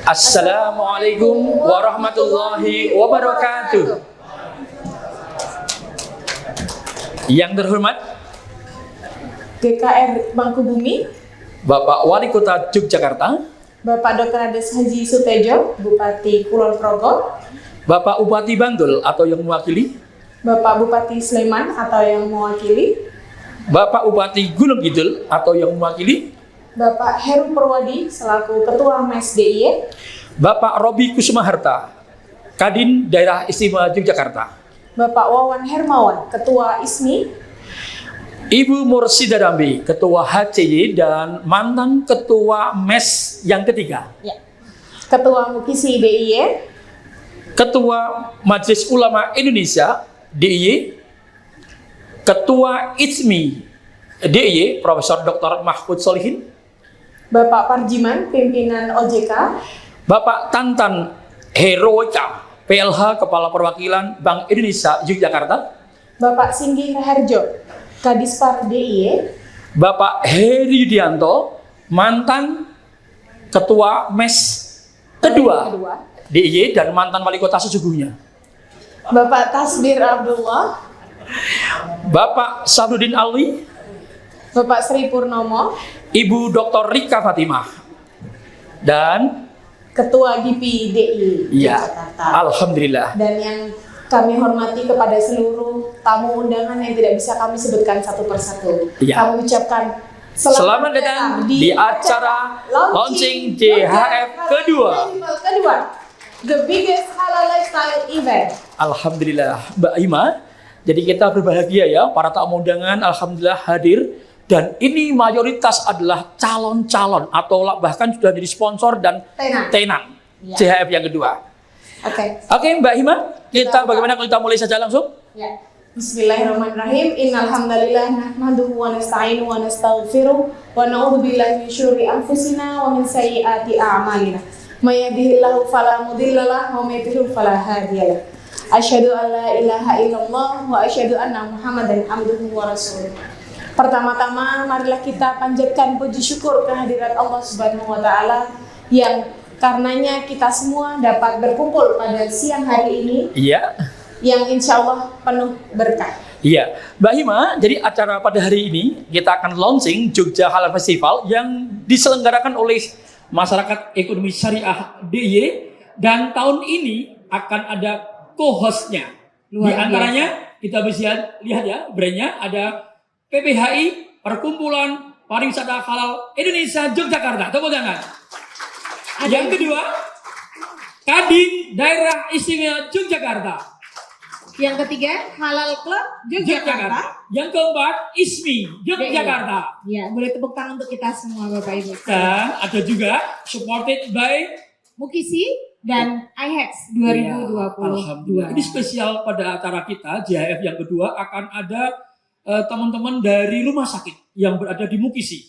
Assalamualaikum warahmatullahi wabarakatuh. Yang terhormat GKR Mangkubumi, Bapak Wali Kota Yogyakarta, Bapak Dr. Ades Haji Sutejo, Bupati Kulon Progo, Bapak Bupati Bantul atau yang mewakili, Bapak Bupati Sleman atau yang mewakili, Bapak Bupati Gunung Kidul atau yang mewakili, Bapak Heru Purwadi selaku Ketua MES DIY, Bapak Robi Kusuma-Harta, Kadin Daerah Istimewa Yogyakarta, Bapak Wawan Hermawan, Ketua ISMI, Ibu Mursida Dambi, Ketua HCY dan mantan Ketua MES yang ketiga, Ketua Mukisi DIY, Ketua Majelis Ulama Indonesia DIY, Ketua ISMI DIY Profesor Dr. Mahfud Solihin, Bapak Parjiman, Pimpinan OJK, Bapak Tantan Heroika, PLH Kepala Perwakilan Bank Indonesia Yogyakarta, Bapak Singgih Raharjo, Kadispar DIY, Bapak Heri Yudianto, mantan Ketua MES kedua DIY dan mantan Wali Kota sesungguhnya, Bapak Tasbir Abdullah, Bapak Sabdudin Alwi, Bapak Sri Purnomo, Ibu Dr. Rika Fatimah, dan Ketua GIPI DIY Yogyakarta. Alhamdulillah. Dan yang kami hormati kepada seluruh tamu undangan yang tidak bisa kami sebutkan satu persatu. Kami ucapkan selamat datang di acara launching JHF kedua. The biggest halal lifestyle event. Alhamdulillah, Mbak Ima. Jadi kita berbahagia ya, para tamu undangan alhamdulillah hadir. Dan ini mayoritas adalah calon-calon atau bahkan sudah jadi sponsor dan tenan JHF yang kedua. Oke, Mbak Hima, kita bagaimana kalau kita mulai saja langsung? Ya. Bismillahirrahmanirrahim. Innal hamdalillah nahmaduhu wa nasta'inuhu wa nastaghfiruh wa na'udzu billahi min syururi anfusina wa min sayyiati a'malina. May yahdihillahu fala mudhillalah wa may yudhlil fala hadiyalah. Asyhadu an la ilaha illallah wa asyhadu anna Muhammadan abduhu wa rasuluh. Pertama-tama marilah kita panjatkan puji syukur kehadirat Allah Subhanahu wa taala yang karenanya kita semua dapat berkumpul pada siang hari ini. Iya. Yang insya Allah penuh berkah. Iya, Mbak Hima, jadi acara pada hari ini kita akan launching Jogja Halal Festival yang diselenggarakan oleh Masyarakat Ekonomi Syariah DIY dan tahun ini akan ada co-hostnya. Di antaranya kita bisa lihat ya, brandnya ada PPHI, Perkumpulan Pariwisata Halal Indonesia Yogyakarta. Tepuk tangan. Yang kedua, Kadin Daerah Istimewa Yogyakarta. Yang ketiga, Halal Club Yogyakarta. Yang keempat, ISMI Yogyakarta. Ya, boleh tepuk tangan untuk kita semua Bapak Ibu. Dan ada juga supported by Mukisi dan IHEX 2022. Alhamdulillah. Ini spesial pada acara kita JHF yang kedua akan ada teman-teman dari rumah sakit yang berada di Mukisi.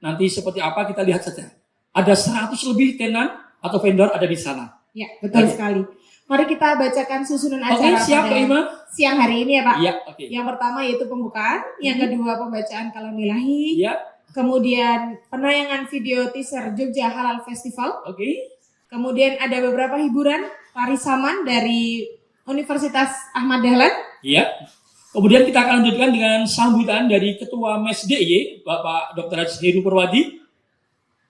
Nanti seperti apa kita lihat saja. Ada 100 lebih tenan atau vendor ada di sana. Ya, betul sekali. Mari kita bacakan susunan acara siap, Kak Ima. Siang hari ini ya Pak. Iya, Yang pertama yaitu pembukaan, yang kedua pembacaan kalam ilahi, Iya. Kemudian penayangan video teaser Jogja Halal Festival. Kemudian ada beberapa hiburan tari saman dari Universitas Ahmad Dahlan. Iya. Kemudian kita akan lanjutkan dengan sambutan dari Ketua MES DIY, Bapak Dr. Heru Purwadi.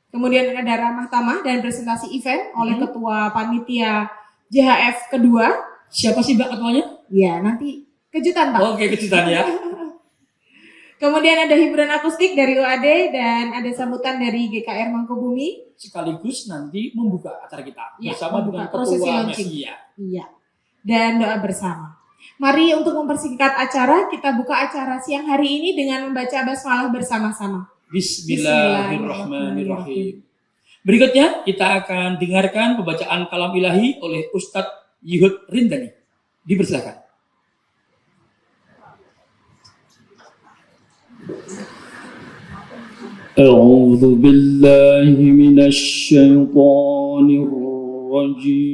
Kemudian ada ramah tamah dan presentasi event oleh Ketua Panitia JHF kedua. Siapa sih Mbak ketuanya? Ya, nanti kejutan Pak. Oke, kejutan ya. Kemudian ada hiburan akustik dari UAD dan ada sambutan dari GKR Mangkubumi. Sekaligus nanti membuka acara kita bersama dengan prosesi Ketua launching. MES. Iya. Dan doa bersama. Mari untuk mempersingkat acara, kita buka acara siang hari ini dengan membaca basmalah bersama-sama. Bismillahirrahmanirrahim. Berikutnya kita akan dengarkan pembacaan kalam ilahi oleh Ustadz Yuhud Rindani. Dipersilakan. A'udzu billahi minasy syaithanir rajim.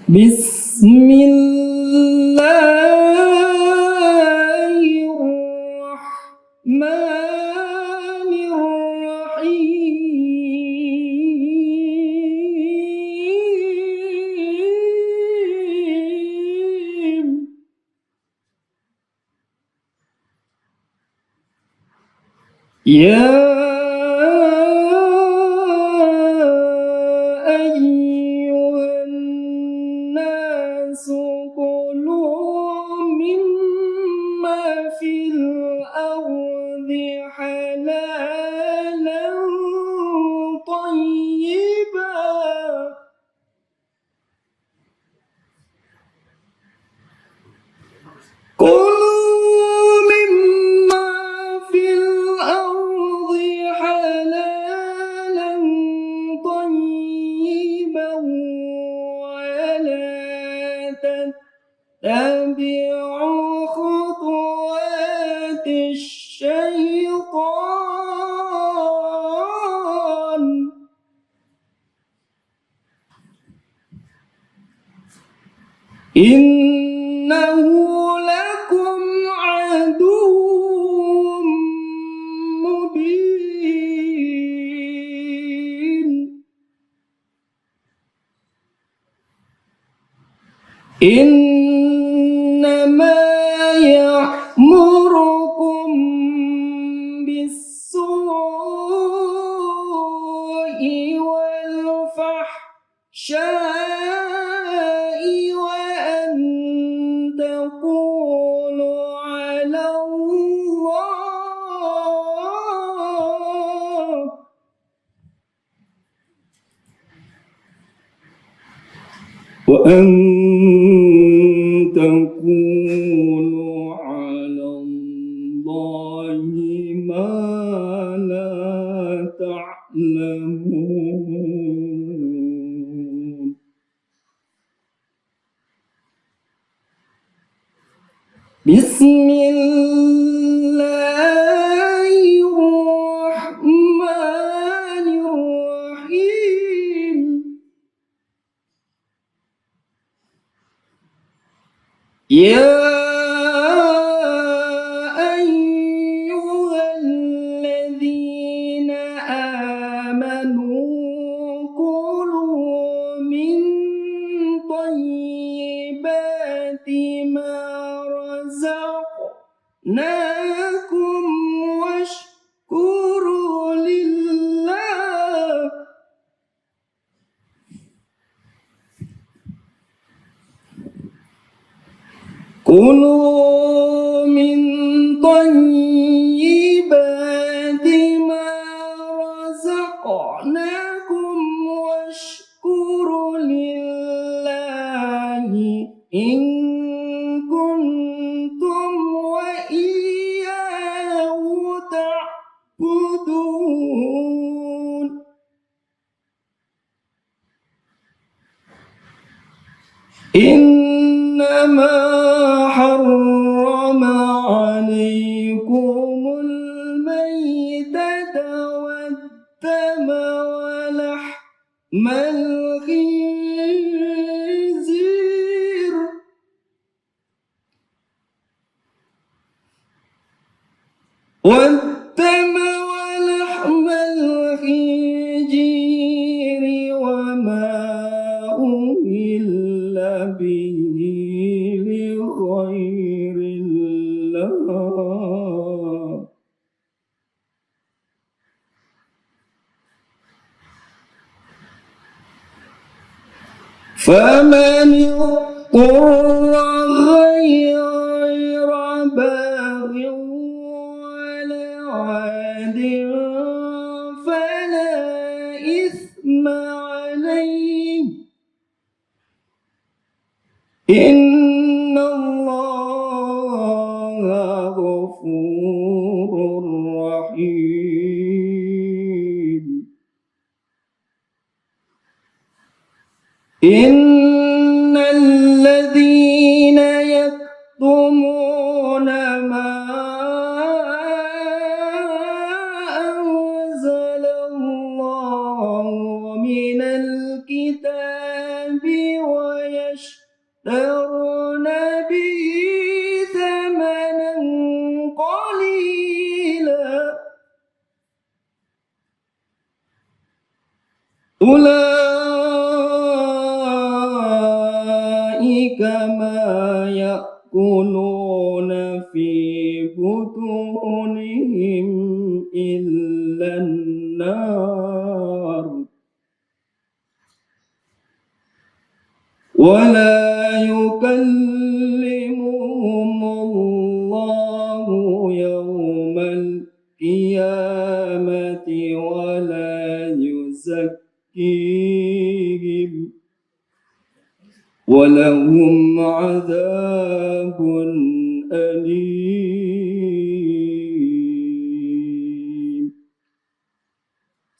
Bismillahirrahmanirrahim. يا أيها الناس كلوا مما في الأرض حلالا طيبا كلوا مما في الأرض حلالا طيبا ولا تتبعوا خطوات الشيطان إنه لكم عدو مبين إنما يأمركم بالسوء والفحشاء وأن تقولوا على الله وأن تقولوا على الله ما لا تعلمون بسم الله الرحمن الرحيم يا أيها الذين آمنوا كلوا من طيبات ما رزقناكم واشكروا لله كلوا من طيبات ما رزقناكم واشكروا لله إن كنتم وإياه تعبدون إنما حرم عليكم الميتة والدم ولحم الخنزير ولحم الخنزير وما أهل به لغير الله فمن اضطر غير باغ ولا عاد فلا إثم عليه إن الله غفور رحيم إن الذين يكتمون ما أنزل الله من الكتاب ويشترون به ثمنا قليلا أولئك ما يأكلون في بطونهم إلا النار ولا يكلمهم الله يوم القيامة ولا يزكيهم ولهم عذاب أليم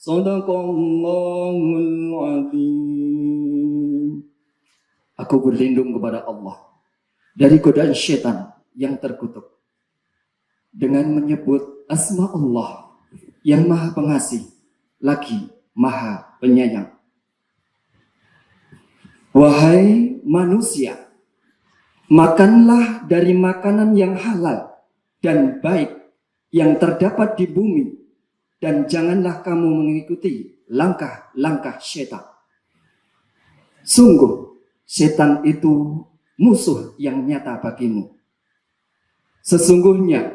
صدق الله العظيم. Aku berlindung kepada Allah dari godaan syaitan yang terkutuk dengan menyebut asma Allah yang maha pengasih lagi maha penyayang. Wahai manusia, makanlah dari makanan yang halal dan baik yang terdapat di bumi, dan janganlah kamu mengikuti langkah-langkah syaitan. Sungguh, setan itu musuh yang nyata bagimu. Sesungguhnya,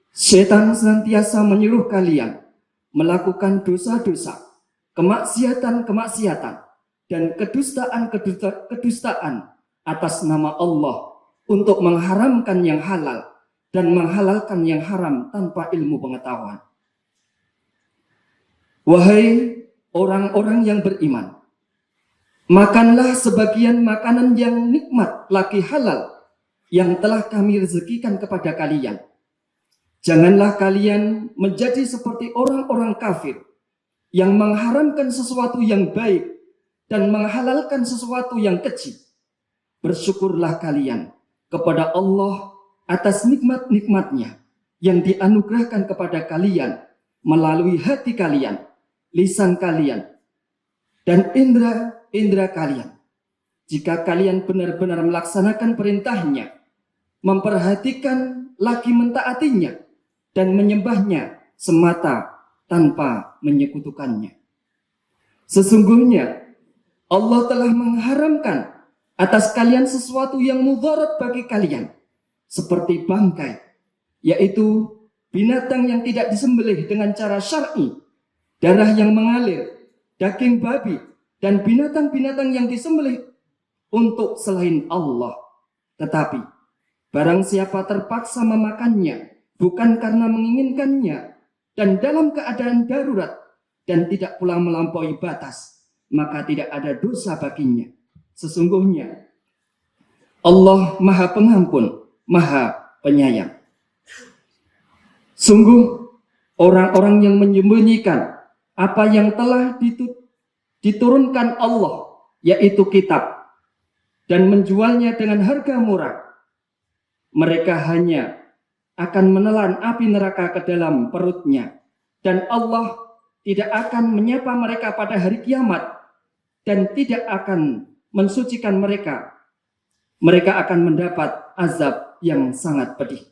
setan senantiasa menyuruh kalian melakukan dosa-dosa, kemaksiatan-kemaksiatan, dan kedustaan atas nama Allah untuk mengharamkan yang halal dan menghalalkan yang haram tanpa ilmu pengetahuan. Wahai orang-orang yang beriman, makanlah sebagian makanan yang nikmat lagi halal yang telah kami rezekikan kepada kalian. Janganlah kalian menjadi seperti orang-orang kafir yang mengharamkan sesuatu yang baik dan menghalalkan sesuatu yang keji. Bersyukurlah kalian kepada Allah atas nikmat-nikmatnya yang dianugerahkan kepada kalian melalui hati kalian, lisan kalian, dan indera kalian. Jika kalian benar-benar melaksanakan perintahnya, memperhatikan lagi mentaatinya, dan menyembahnya semata tanpa menyekutukannya. Sesungguhnya Allah telah mengharamkan atas kalian sesuatu yang mudarat bagi kalian, seperti bangkai, yaitu binatang yang tidak disembelih dengan cara syar'i, darah yang mengalir, daging babi, dan binatang-binatang yang disembelih untuk selain Allah. Tetapi barang siapa terpaksa memakannya bukan karena menginginkannya dan dalam keadaan darurat dan tidak pula melampaui batas, maka tidak ada dosa baginya. Sesungguhnya Allah Maha Pengampun, Maha Penyayang. Sungguh orang-orang yang menyembunyikan apa yang telah diturunkan Allah, yaitu kitab, dan menjualnya dengan harga murah, mereka hanya akan menelan api neraka ke dalam perutnya, dan Allah tidak akan menyapa mereka pada hari kiamat dan tidak akan mensucikan mereka. Mereka akan mendapat azab yang sangat pedih.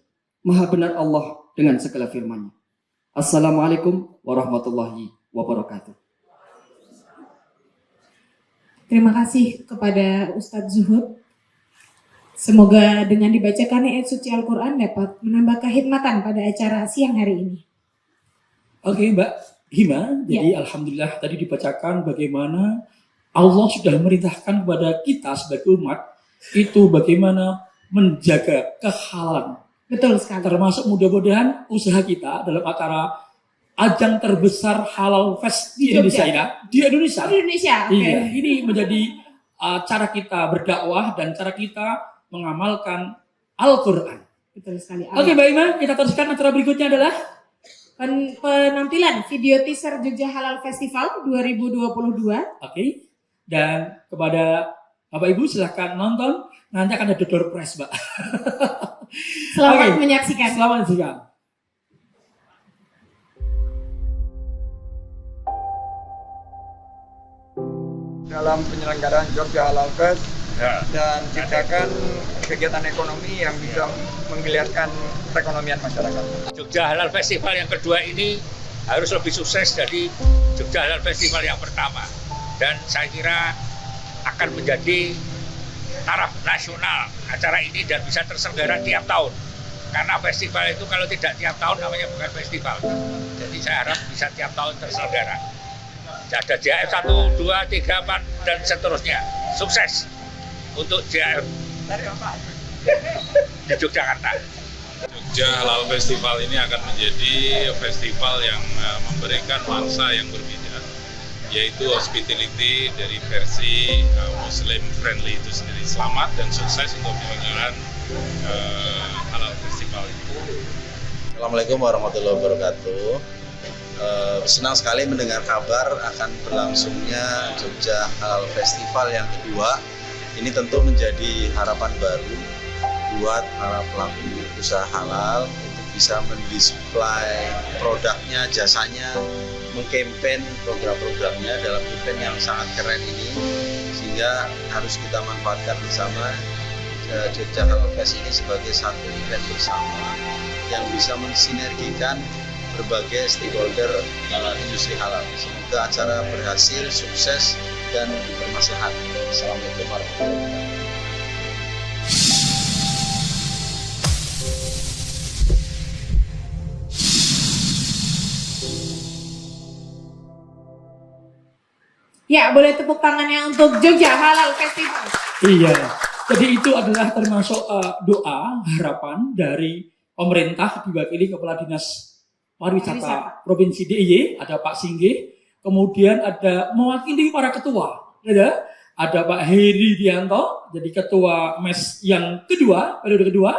Maha benar Allah dengan segala firman-Nya. Assalamualaikum warahmatullahi wabarakatuh. Terima kasih kepada Ustadz Zuhud. Semoga dengan dibacakannya ayat suci Al-Quran dapat menambah kehikmatan pada acara siang hari ini. Oke, Mbak Hima, jadi alhamdulillah tadi dibacakan bagaimana Allah sudah memerintahkan kepada kita sebagai umat itu bagaimana menjaga kehalalan. Betul sekali. Termasuk mudah-mudahan usaha kita dalam acara ajang terbesar halal fest di Indonesia ini. Di Indonesia. Di Indonesia. Iya, ini menjadi cara kita berdakwah dan cara kita mengamalkan Al-Quran. Betul sekali. Oke, Mbak Ima, kita teruskan acara berikutnya adalah penampilan video teaser Jogja Halal Festival 2022. Oke. Dan kepada Bapak Ibu silahkan nonton. Nanti akan ada door prize, Mbak. Selamat menyaksikan. Selamat menyaksikan. Dalam penyelenggaraan Jogja Halal Fest dan ciptakan kegiatan ekonomi yang bisa menggeliatkan perekonomian masyarakat. Jogja Halal Festival yang kedua ini harus lebih sukses dari Jogja Halal Festival yang pertama, dan saya kira akan menjadi taraf nasional acara ini dan bisa terselenggara tiap tahun. Karena festival itu kalau tidak tiap tahun namanya bukan festival. Jadi saya harap bisa tiap tahun terselenggara. Ada JAF 1, 2, 3, 4 dan seterusnya. Sukses untuk JAF di Yogyakarta. Jogja Halal Festival ini akan menjadi festival yang memberikan nuansa yang berbeda, yaitu hospitality dari versi Muslim friendly itu sendiri. Selamat dan sukses untuk penyelenggaraan Halal Festival ini. Assalamualaikum warahmatullahi wabarakatuh. Senang sekali mendengar kabar akan berlangsungnya Jogja Halal Festival yang kedua. Ini tentu menjadi harapan baru buat para pelaku usaha halal untuk bisa mendisplay produknya, jasanya, mengkampen program-programnya dalam event yang sangat keren ini, sehingga harus kita manfaatkan bersama Jogja Halal Fest ini sebagai satu event bersama yang bisa mensinergikan berbagai stakeholder industri halal. Semoga acara berhasil, sukses, dan bermaslahat. Assalamualaikum warahmatullahi wabarakatuh. Ya, boleh tepuk tangannya untuk Jogja Halal Festival. Iya, jadi itu adalah termasuk doa, harapan dari pemerintah diwakili Kepala Dinas Pariwisata Provinsi DIY, ada Pak Singgih, kemudian ada mewakili para ketua, ada Pak Heri Dianto, jadi ketua MES yang kedua, periode kedua,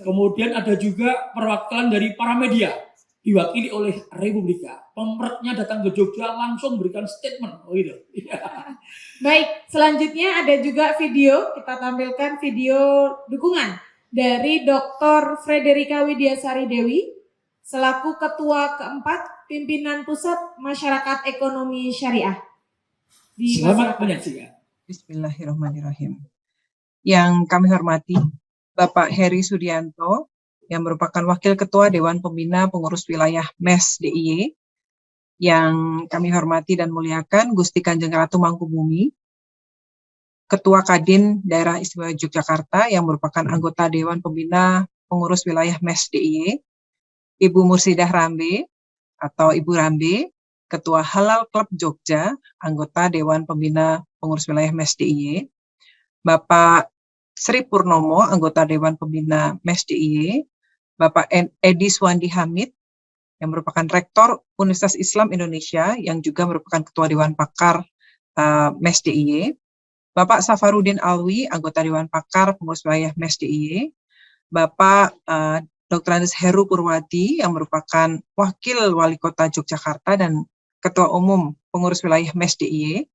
kemudian ada juga perwakilan dari para media, diwakili oleh Republika. Pemretnya datang ke Jogja langsung berikan statement, gitu. Baik, selanjutnya ada juga video, kita tampilkan video dukungan dari Dr. Frederika Widiasari Dewi, selaku Ketua keempat Pimpinan Pusat Masyarakat Ekonomi Syariah. Selamat menyaksikan. Bismillahirrahmanirrahim. Yang kami hormati Bapak Heri Sudianto, yang merupakan Wakil Ketua Dewan Pembina Pengurus Wilayah MES DIY, yang kami hormati dan muliakan Gusti Kanjeng Ratu Mangkubumi, Ketua Kadin Daerah Istimewa Yogyakarta yang merupakan anggota Dewan Pembina Pengurus Wilayah MES DIY, Ibu Mursidah Rambe atau Ibu Rambe, Ketua Halal Club Jogja, anggota Dewan Pembina Pengurus Wilayah MES DIY, Bapak Sri Purnomo, anggota Dewan Pembina MES DIY, Bapak Edi Swandi Hamid, yang merupakan Rektor Universitas Islam Indonesia, yang juga merupakan Ketua Dewan Pakar MES DIY, Bapak Safarudin Alwi, anggota Dewan Pakar Pengurus Wilayah MES DIY, Bapak Dr. Andes Heru Purwadi, yang merupakan Wakil Wali Kota Yogyakarta dan Ketua Umum Pengurus Wilayah MES DIY,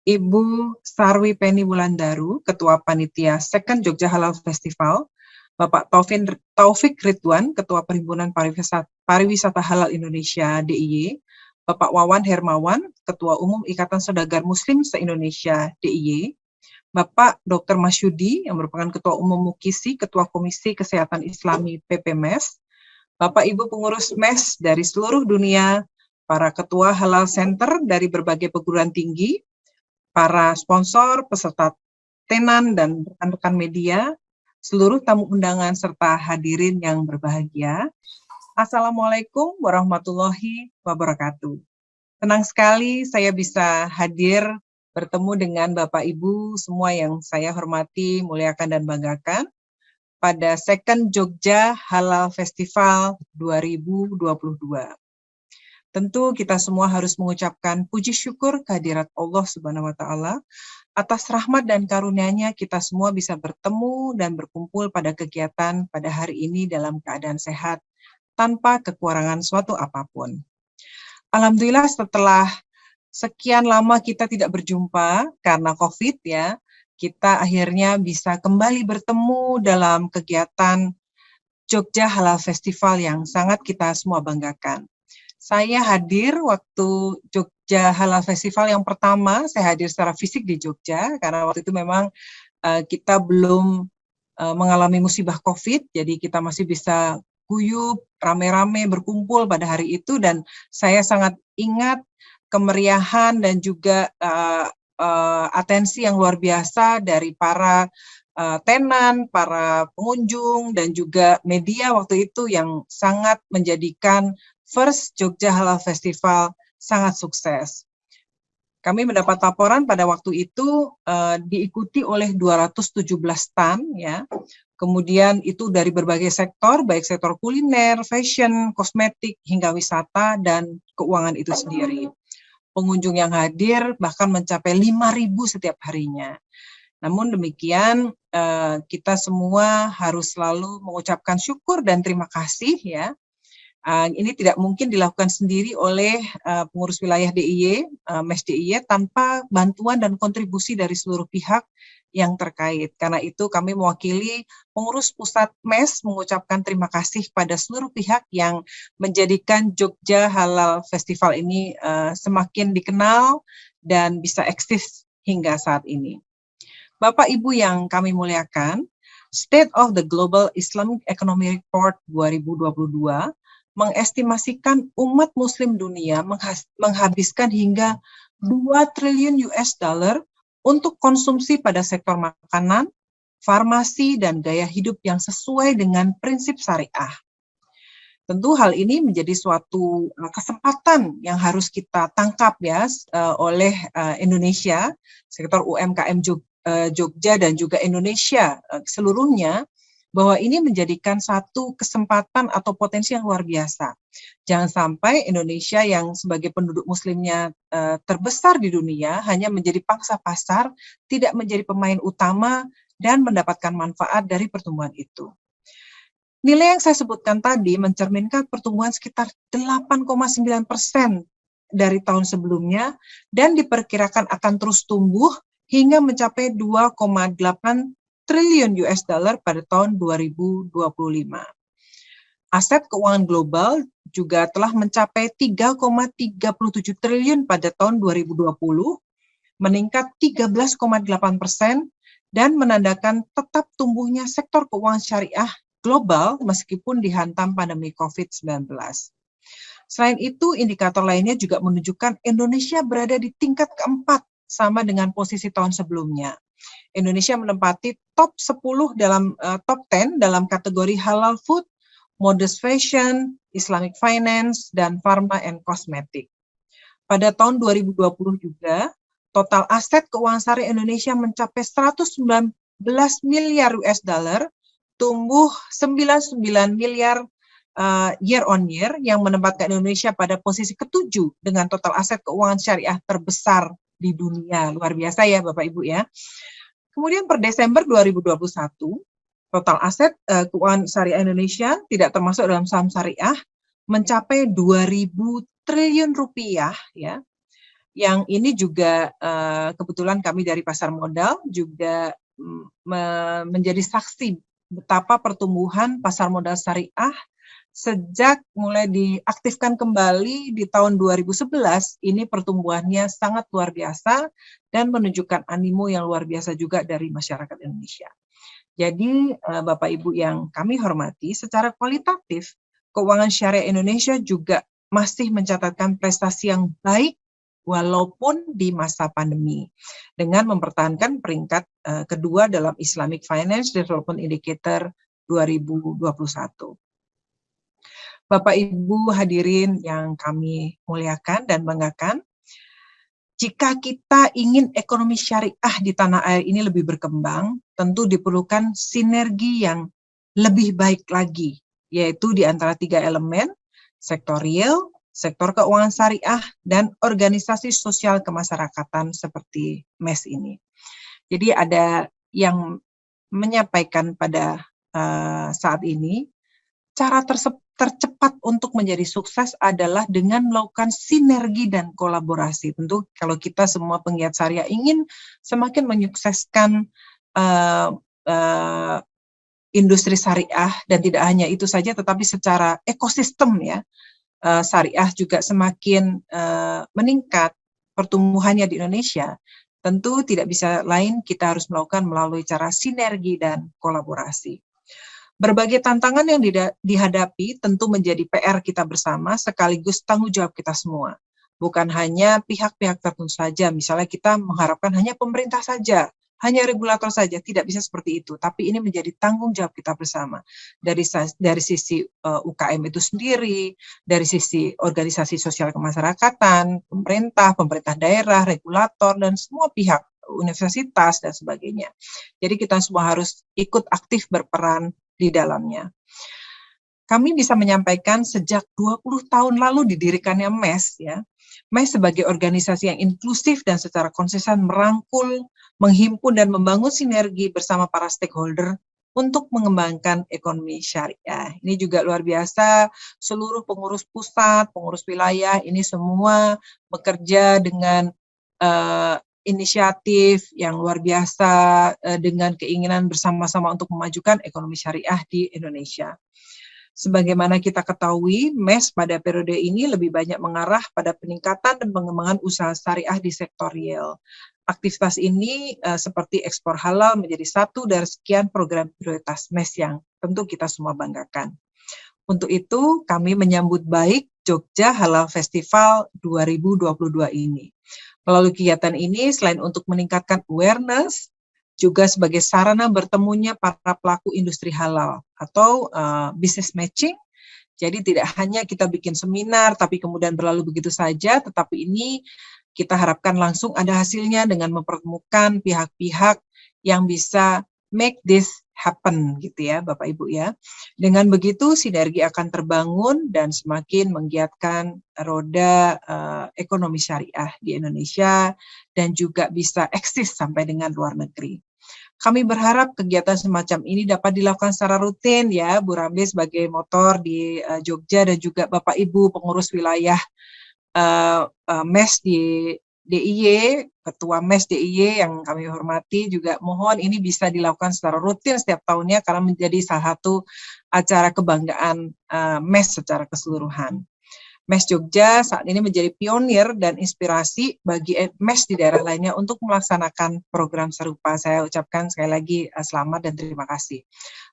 Ibu Sarwi Penny Wulandaru, Ketua Panitia Second Jogja Halal Festival, Bapak Taufik Ridwan, Ketua Perhimpunan Pariwisata Halal Indonesia DIY, Bapak Wawan Hermawan, Ketua Umum Ikatan Saudagar Muslim se-Indonesia DIY, Bapak Dr. Masyudi, yang merupakan Ketua Umum Mukisi, Ketua Komisi Kesehatan Islami PPMES, Bapak Ibu pengurus MES dari seluruh dunia, para Ketua Halal Center dari berbagai perguruan tinggi, para sponsor, peserta tenan, dan rekan-rekan media, seluruh tamu undangan serta hadirin yang berbahagia. Assalamualaikum warahmatullahi wabarakatuh. Senang sekali saya bisa hadir bertemu dengan Bapak Ibu semua yang saya hormati, muliakan, dan banggakan pada Second Jogja Halal Festival 2022. Tentu kita semua harus mengucapkan puji syukur kehadirat Allah Subhanahu wa Ta'ala atas rahmat dan karunia-Nya kita semua bisa bertemu dan berkumpul pada kegiatan pada hari ini dalam keadaan sehat tanpa kekurangan suatu apapun. Alhamdulillah, setelah sekian lama kita tidak berjumpa karena COVID ya, kita akhirnya bisa kembali bertemu dalam kegiatan Jogja Halal Festival yang sangat kita semua banggakan. Saya hadir waktu Jogja Halal Festival yang pertama, saya hadir secara fisik di Jogja, karena waktu itu memang kita belum mengalami musibah COVID, jadi kita masih bisa guyup, rame-rame berkumpul pada hari itu, dan saya sangat ingat kemeriahan dan juga atensi yang luar biasa dari para tenan, para pengunjung, dan juga media waktu itu yang sangat menjadikan First Jogja Halal Festival sangat sukses. Kami mendapat laporan pada waktu itu diikuti oleh 217 stand, ya. Kemudian itu dari berbagai sektor, baik sektor kuliner, fashion, kosmetik, hingga wisata dan keuangan itu sendiri. Pengunjung yang hadir bahkan mencapai 5.000 setiap harinya. Namun demikian, kita semua harus selalu mengucapkan syukur dan terima kasih, ya. Ini tidak mungkin dilakukan sendiri oleh pengurus wilayah DIY, MES DIY, tanpa bantuan dan kontribusi dari seluruh pihak yang terkait. Karena itu kami mewakili pengurus pusat MES mengucapkan terima kasih pada seluruh pihak yang menjadikan Jogja Halal Festival ini semakin dikenal dan bisa eksis hingga saat ini. Bapak Ibu yang kami muliakan, State of the Global Islamic Economic Report 2022 mengestimasikan umat muslim dunia menghabiskan hingga 2 triliun US dollar untuk konsumsi pada sektor makanan, farmasi, dan gaya hidup yang sesuai dengan prinsip syariah. Tentu hal ini menjadi suatu kesempatan yang harus kita tangkap, ya, oleh Indonesia, sektor UMKM Jogja dan juga Indonesia seluruhnya, bahwa ini menjadikan satu kesempatan atau potensi yang luar biasa. Jangan sampai Indonesia yang sebagai penduduk muslimnya terbesar di dunia hanya menjadi pangsa pasar, tidak menjadi pemain utama dan mendapatkan manfaat dari pertumbuhan itu. Nilai yang saya sebutkan tadi mencerminkan pertumbuhan sekitar 8,9% dari tahun sebelumnya dan diperkirakan akan terus tumbuh hingga mencapai 2,8 triliun US dollar pada tahun 2025. Aset keuangan global juga telah mencapai 3,37 triliun pada tahun 2020, meningkat 13,8% dan menandakan tetap tumbuhnya sektor keuangan syariah global meskipun dihantam pandemi COVID-19. Selain itu, indikator lainnya juga menunjukkan Indonesia berada di tingkat keempat sama dengan posisi tahun sebelumnya. Indonesia menempati top 10 top 10 dalam kategori halal food, modest fashion, Islamic finance, dan pharma and cosmetic. Pada tahun 2020 juga, total aset keuangan syariah Indonesia mencapai 119 miliar US dollar, tumbuh 99 miliar year on year, yang menempatkan Indonesia pada posisi ke-7 dengan total aset keuangan syariah terbesar di dunia. Luar biasa ya Bapak Ibu ya. Kemudian per Desember 2021, total aset keuangan syariah Indonesia tidak termasuk dalam saham syariah mencapai 2.000 triliun rupiah, ya. Yang ini juga kebetulan kami dari pasar modal juga menjadi saksi betapa pertumbuhan pasar modal syariah sejak mulai diaktifkan kembali di tahun 2011, ini pertumbuhannya sangat luar biasa dan menunjukkan animo yang luar biasa juga dari masyarakat Indonesia. Jadi Bapak Ibu yang kami hormati, secara kualitatif keuangan syariah Indonesia juga masih mencatatkan prestasi yang baik walaupun di masa pandemi, dengan mempertahankan peringkat kedua dalam Islamic Finance Development Indicator 2021. Bapak Ibu hadirin yang kami muliakan dan banggakan, jika kita ingin ekonomi syariah di tanah air ini lebih berkembang, tentu diperlukan sinergi yang lebih baik lagi, yaitu di antara 3 elemen, sektor real, sektor keuangan syariah, dan organisasi sosial kemasyarakatan seperti MES ini. Jadi ada yang menyampaikan pada saat ini, cara tercepat untuk menjadi sukses adalah dengan melakukan sinergi dan kolaborasi. Tentu kalau kita semua penggiat syariah ingin semakin menyukseskan industri syariah, dan tidak hanya itu saja, tetapi secara ekosistem ya, syariah juga semakin meningkat pertumbuhannya di Indonesia, tentu tidak bisa lain kita harus melakukan melalui cara sinergi dan kolaborasi. Berbagai tantangan yang dihadapi tentu menjadi PR kita bersama sekaligus tanggung jawab kita semua. Bukan hanya pihak-pihak tertentu saja, misalnya kita mengharapkan hanya pemerintah saja hanya regulator saja, tidak bisa seperti itu. Tapi ini menjadi tanggung jawab kita bersama dari sisi UKM itu sendiri, dari sisi organisasi sosial kemasyarakatan, pemerintah daerah, regulator, dan semua pihak, universitas dan sebagainya. Jadi kita semua harus ikut aktif berperan di dalamnya. Kami bisa menyampaikan sejak 20 tahun lalu didirikannya MES, ya. MES sebagai organisasi yang inklusif dan secara konsisten merangkul, menghimpun dan membangun sinergi bersama para stakeholder untuk mengembangkan ekonomi syariah. Ini juga luar biasa, seluruh pengurus pusat, pengurus wilayah, ini semua bekerja dengan inisiatif yang luar biasa dengan keinginan bersama-sama untuk memajukan ekonomi syariah di Indonesia. Sebagaimana kita ketahui, MES pada periode ini lebih banyak mengarah pada peningkatan dan pengembangan usaha syariah di sektor real. Aktivitas ini seperti ekspor halal menjadi satu dari sekian program prioritas MES yang tentu kita semua banggakan. Untuk itu, kami menyambut baik Jogja Halal Festival 2022 ini. Melalui kegiatan ini, selain untuk meningkatkan awareness, juga sebagai sarana bertemunya para pelaku industri halal atau business matching. Jadi tidak hanya kita bikin seminar, tapi kemudian berlalu begitu saja, tetapi ini kita harapkan langsung ada hasilnya dengan mempertemukan pihak-pihak yang bisa make this happen, gitu ya, Bapak Ibu ya. Dengan begitu sinergi akan terbangun dan semakin menggiatkan roda ekonomi syariah di Indonesia dan juga bisa eksis sampai dengan luar negeri. Kami berharap kegiatan semacam ini dapat dilakukan secara rutin ya, Bu Ramli sebagai motor di Jogja dan juga Bapak Ibu pengurus wilayah MES di DIY, Ketua MES DIY yang kami hormati juga mohon ini bisa dilakukan secara rutin setiap tahunnya karena menjadi salah satu acara kebanggaan MES secara keseluruhan. MES Jogja saat ini menjadi pionir dan inspirasi bagi MES di daerah lainnya untuk melaksanakan program serupa. Saya ucapkan sekali lagi selamat dan terima kasih.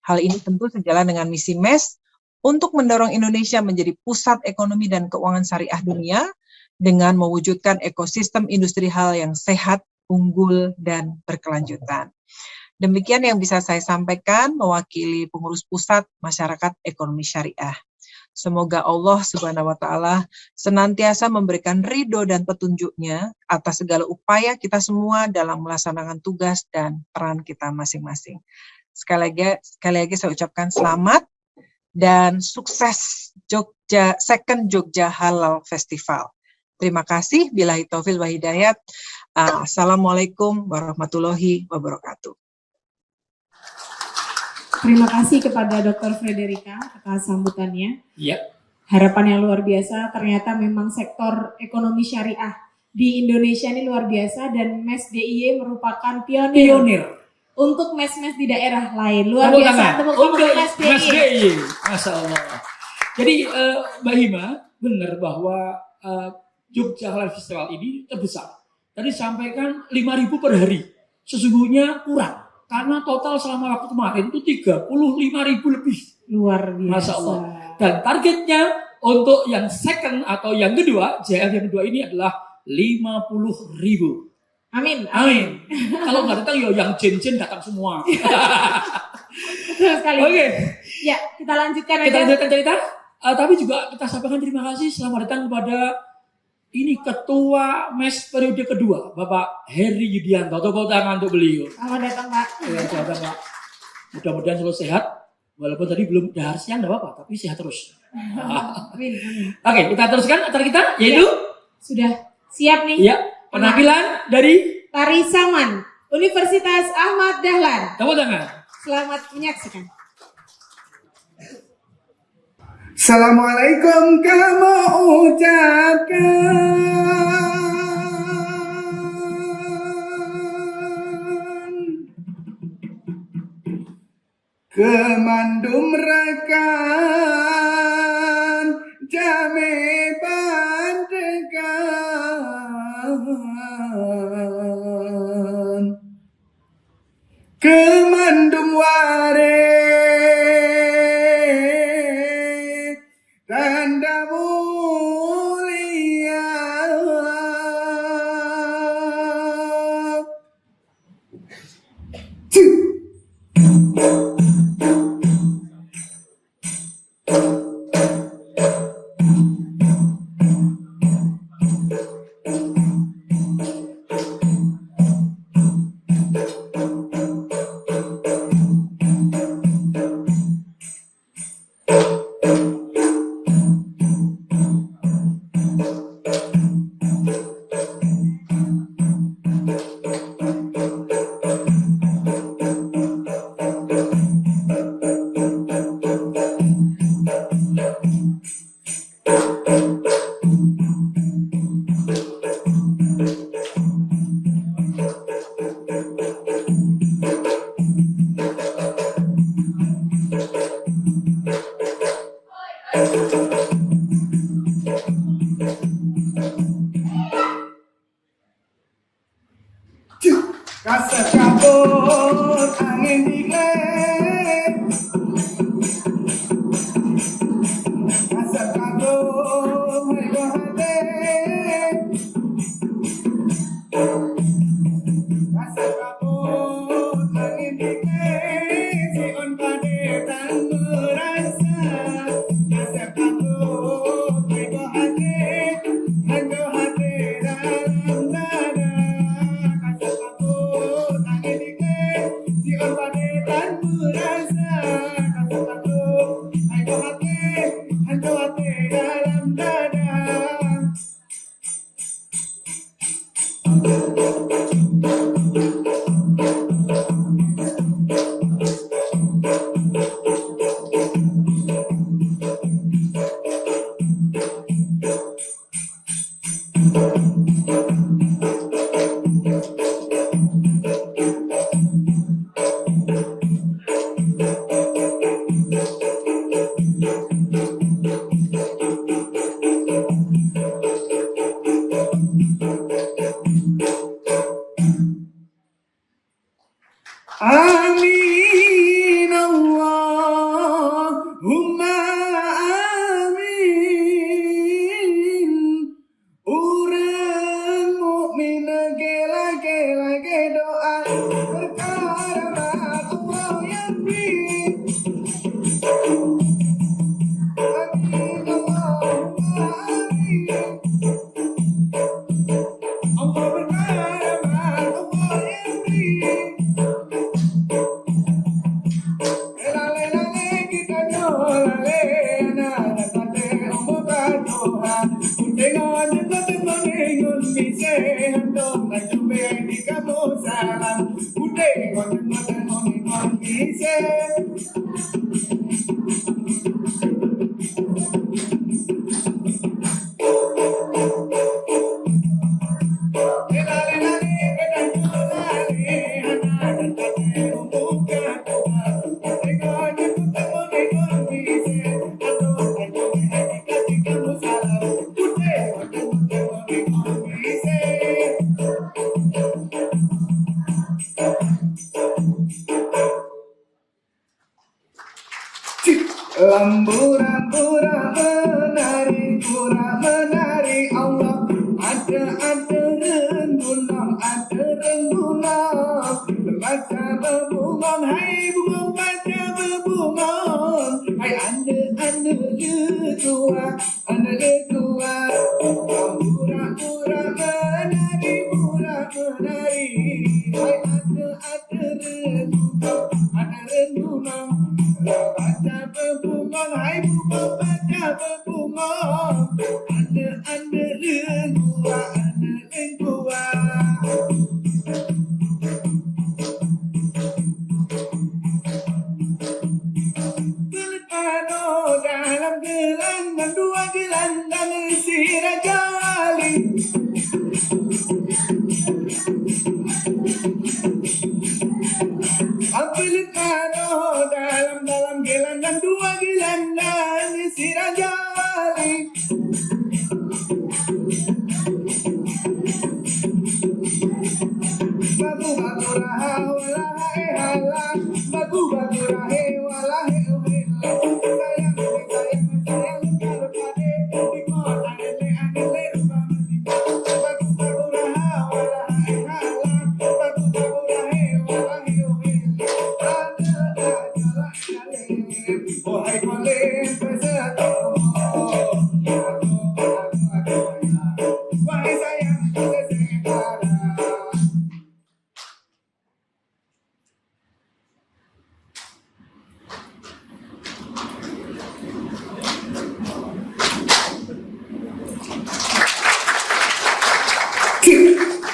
Hal ini tentu sejalan dengan misi MES untuk mendorong Indonesia menjadi pusat ekonomi dan keuangan syariah dunia dengan mewujudkan ekosistem industri halal yang sehat, unggul, dan berkelanjutan. Demikian yang bisa saya sampaikan mewakili pengurus pusat masyarakat ekonomi syariah. Semoga Allah Subhanahu wa Ta'ala senantiasa memberikan ridho dan petunjuknya atas segala upaya kita semua dalam melaksanakan tugas dan peran kita masing-masing. Sekali lagi saya ucapkan selamat dan sukses Second Jogja Halal Festival. Terima kasih. Billahi taufiq wal hidayat. Assalamualaikum warahmatullahi wabarakatuh. Terima kasih kepada Dr. Frederika atas sambutannya. Iya. Harapan yang luar biasa, ternyata memang sektor ekonomi syariah di Indonesia ini luar biasa dan MES DIY merupakan pionir untuk MES-MES di daerah lain. Luar biasa, tepuk tangan MES DIY. Masya Allah. Jadi Mbak Hima, benar bahwa Jogja Halal Festival ini terbesar. Tadi sampaikan 5.000 per hari. Sesungguhnya kurang. Karena total selama waktu kemarin itu 35.000 lebih. Luar biasa. Masya Allah. Dan targetnya untuk yang second atau yang kedua, JF yang kedua ini adalah 50.000. Amin. Amin. Kalau nggak datang, yang jen-jen datang semua. Betul sekali. Oke. Ya, kita lanjutkan aja. Kita lanjutkan cerita. Tapi juga kita sampaikan terima kasih. Selamat datang kepada ini Ketua MES periode kedua, Bapak Heri Yudianto. Tepuk tangan untuk beliau. Selamat datang, Pak. Ya, selamat datang, Pak. Mudah-mudahan selalu sehat. Walaupun tadi belum dahar siang, nggak apa-apa, tapi sehat terus. Amin. Oke, kita teruskan acara kita, yaitu sudah siap nih. Ya, penampilan dari Tari Saman, Universitas Ahmad Dahlan. Tepuk tangan. Selamat menyaksikan. Assalamualaikum kamu ucapkan kemandum rekan jame pandekan kemandum ware tanda mulia Kasar kabut angin diklet, kasar kabut hego hati, kasar kabut angin diklet, si on pade tan merasa, kasar kabut hego hati dalam dada, kasar kabut angin diklet, si on pade tan merasa, kasar kabut hego hati dalam dada. Amin Allahumma amin. Urang mukmin lagi doa perkara Allah yang beri. Amin Allahumma amin. Allah perkara Allah yang beri. Lambura menari, pura menari Allah. Ada renungan, baca bebungan, hai bungong baca bebungan, hai anda tua. Lambura menari, pura menari, hai ada renungan. Baca bebungan, hai bungong baca bebungan, anda tua. Telepano dalam gelangan, dua gelandang si Raja Ali. Telepano dalam gelandang, dua gelandang si Raja Ali. Bagu raha walahe hala, bagu rahe walahe uhila. Sayang kalau pade di kota anele rumah mendima. Bagu raha walahe hala, bagu rahe walahe uhila. Ada wahai kolen peserta. Wahai sayang sesekara.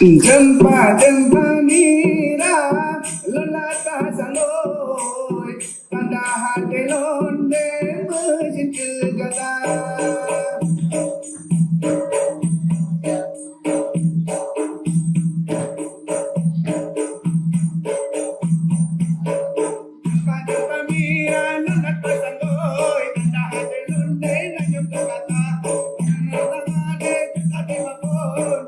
Jempa mira lelata saloy tanda hati londe mesin kegata. Jempa mira lelata saloy tanda hati londe mesin kegata. Hati mapun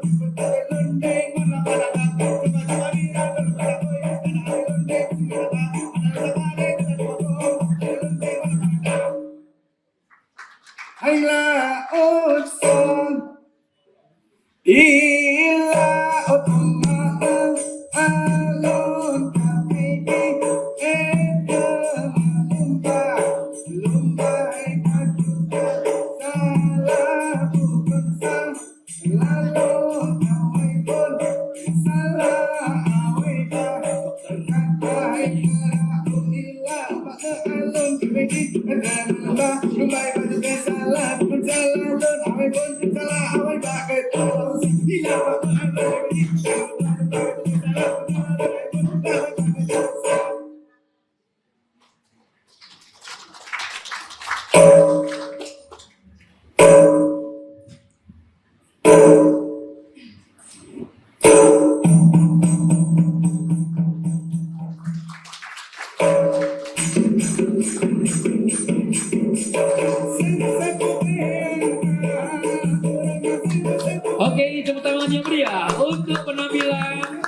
Oke, tepuk tangan yang meriah untuk penampilan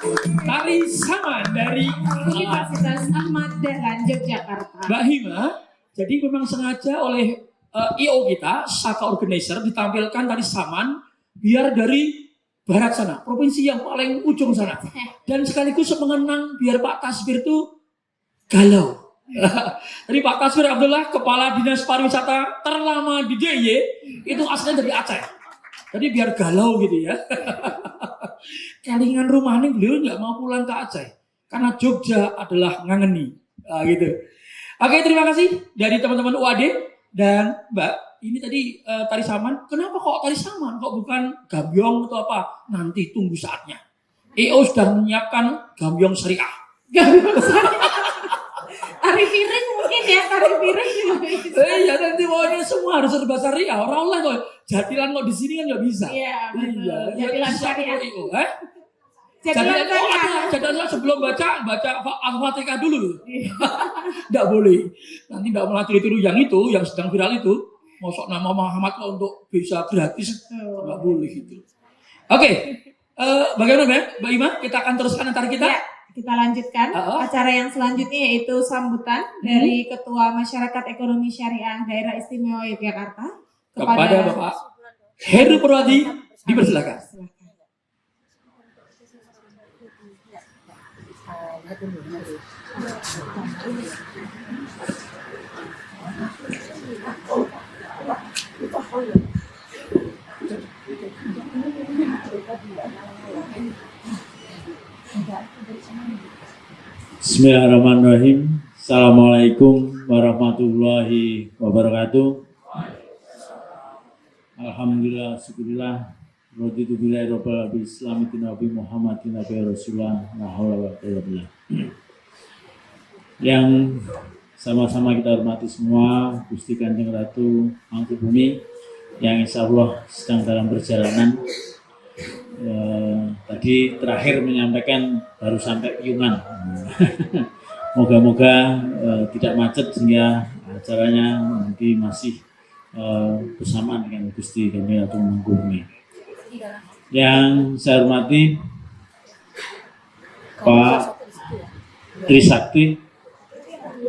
tari saman dari Universitas Ahmad Dahlan Yogyakarta. Mbak Hima. Jadi memang sengaja oleh IO kita, Saka Organizer, ditampilkan tari saman biar dari barat sana, provinsi yang paling ujung sana. Dan sekaligus mengenang biar Pak Tasbir itu galau. Jadi Pak Tasbir Abdullah, Kepala Dinas Pariwisata terlama di DIY, itu aslinya dari Aceh. Jadi biar galau gitu ya. Kelingan rumahnya beliau nggak mau pulang ke Aceh. Karena Jogja adalah ngangeni. Nah, gitu. Oke, terima kasih dari teman-teman UAD. Dan Mbak, ini tadi tari saman. Kenapa kok tari saman? Kok bukan gambyong atau apa? Nanti tunggu saatnya. EO sudah menyiapkan gambyong syariah. Gambyong syariah. Tari piring mungkin ya, tari piring juga bisa. Iya, nanti pokoknya semua harus serba syariah. Orang oleh kok jatilan kok di sini kan nggak bisa. Iya, iya. Jatilan syariah. Jatilan sebelum baca Al-Fatihah dulu. Nggak boleh. Nanti Mbak melatih itu yang sedang viral itu, mosok nama Muhammad kok untuk bisa gratis, nggak boleh gitu. Oke, bagaimana Mbak Ima? Kita akan teruskan antara kita. Ya. Kita lanjutkan acara yang selanjutnya yaitu sambutan dari Ketua Masyarakat Ekonomi Syariah Daerah Istimewa Yogyakarta kepada Bapak Heru Purwadi, dipersilakan. Bismillahirrahmanirrahim. Assalamualaikum warahmatullahi wabarakatuh. Alhamdulillah, syukurillah. Raditu billahi rabbil alamin, islami nabi Muhammadin nabi rasulullah, la haula wala quwwata illa billah. Yang sama-sama kita hormati semua, Gusti Kanjeng Ratu Mangkubumi yang insya Allah sedang dalam perjalanan. Tadi terakhir menyampaikan baru sampai Piungan. Moga-moga tidak macet sehingga acaranya nanti masih bersamaan dengan Gusti Kanjeng Ratu Mangkubumi. Yang saya hormati Pak Trisakti,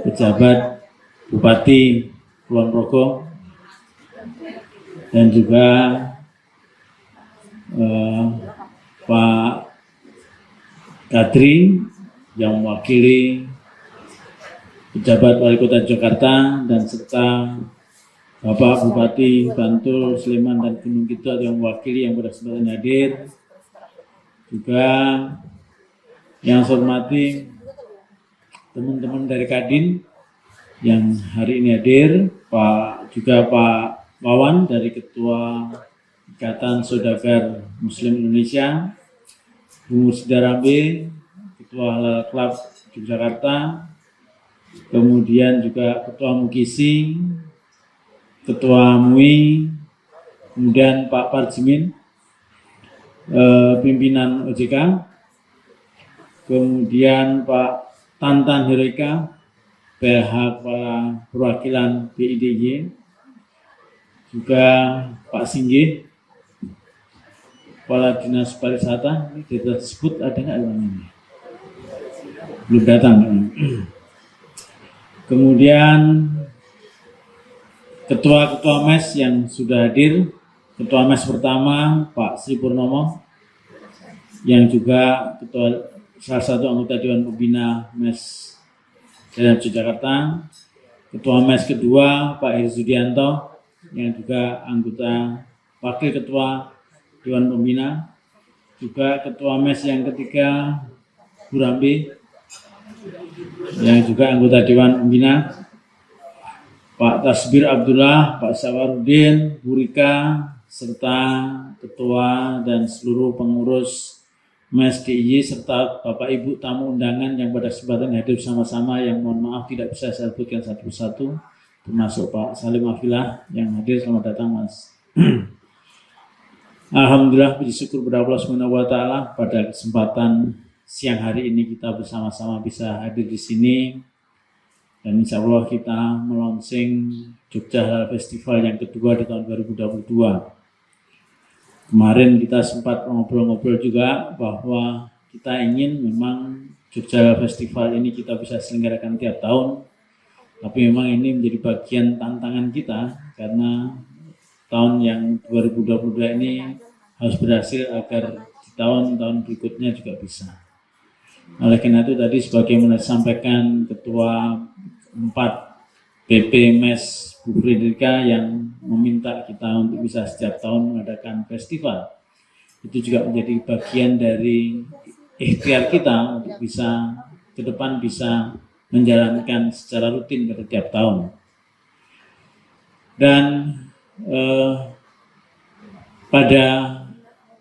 pejabat Bupati Kulon Progo, dan juga Pak Kadri yang mewakili pejabat Wali Kota Jakarta, dan serta Bapak Bupati Bantul, Sleman, dan Gunung Kidul yang mewakili yang pada kesempatan hadir. Juga yang saya hormati teman-teman dari Kadin yang hari ini hadir, juga Pak Wawan dari Ketua Ikatan Saudagar Muslim Indonesia, Bu Mursidarambe, Ketua Halal Club Yogyakarta, kemudian juga Ketua Mukisi, Ketua MUI, kemudian Pak Parjimin, pimpinan OJK, kemudian Pak Tantan Heroika, PLH Kepala Perwakilan BIDY, juga Pak Singgih, Kepala Dinas Pariwisata. Ini data tersebut ada nggak ini? Belum datang. Kemudian ketua-ketua MES yang sudah hadir. Ketua MES pertama Pak Sri Purnomo, yang juga salah satu anggota Dewan Pembina MES Daerah Yogyakarta. Ketua MES kedua Pak Heri Sudianto, yang juga anggota Wakil Ketua Dewan Pembina. Juga Ketua MES yang ketiga Bu Rambi, yang juga anggota Dewan Pembina. Pak Tasbir Abdullah, Pak Sawarudin, Bu Rika, serta Ketua dan seluruh pengurus Mes DIY serta Bapak Ibu tamu undangan yang pada kesempatan hadir bersama-sama, yang mohon maaf tidak bisa saya sebutkan satu persatu, termasuk Pak Salim Afilah yang hadir. Selamat datang Mas. Alhamdulillah, puji syukur kepada Allah Subhanahu wa taala, pada kesempatan siang hari ini kita bersama-sama bisa hadir di sini, dan insya Allah kita melonsing Jogja Halal Festival yang kedua di tahun 2022. Kemarin kita sempat ngobrol-ngobrol juga bahwa kita ingin memang Jogja Halal Festival ini kita bisa selenggarakan tiap tahun, tapi memang ini menjadi bagian tantangan kita karena tahun yang 2022 ini harus berhasil agar di tahun-tahun berikutnya juga bisa. Oleh karena itu tadi sebagaimana disampaikan Ketua 4 BP MES Bu Fredrika yang meminta kita untuk bisa setiap tahun mengadakan festival, itu juga menjadi bagian dari ikhtiar kita untuk bisa ke depan bisa menjalankan secara rutin pada tiap tahun. Dan pada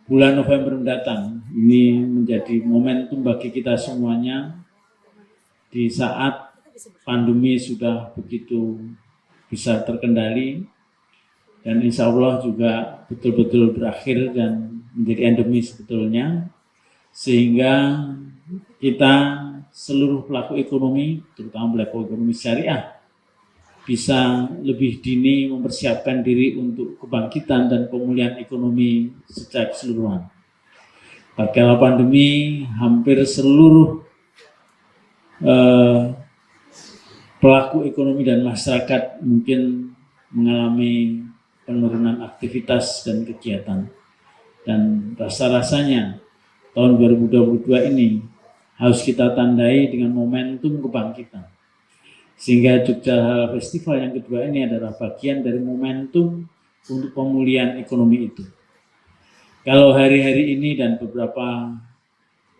bulan November mendatang ini menjadi momentum bagi kita semuanya di saat pandemi sudah begitu bisa terkendali dan insya Allah juga betul-betul berakhir dan menjadi endemi sebetulnya, sehingga kita seluruh pelaku ekonomi, terutama pelaku ekonomi syariah, bisa lebih dini mempersiapkan diri untuk kebangkitan dan pemulihan ekonomi secara keseluruhan. Pada pandemi, hampir seluruh pelaku ekonomi dan masyarakat mungkin mengalami penurunan aktivitas dan kegiatan. Dan rasa-rasanya tahun 2022 ini harus kita tandai dengan momentum kebangkitan. Sehingga Jogja Halal Festival yang kedua ini adalah bagian dari momentum untuk pemulihan ekonomi itu. Kalau hari-hari ini dan beberapa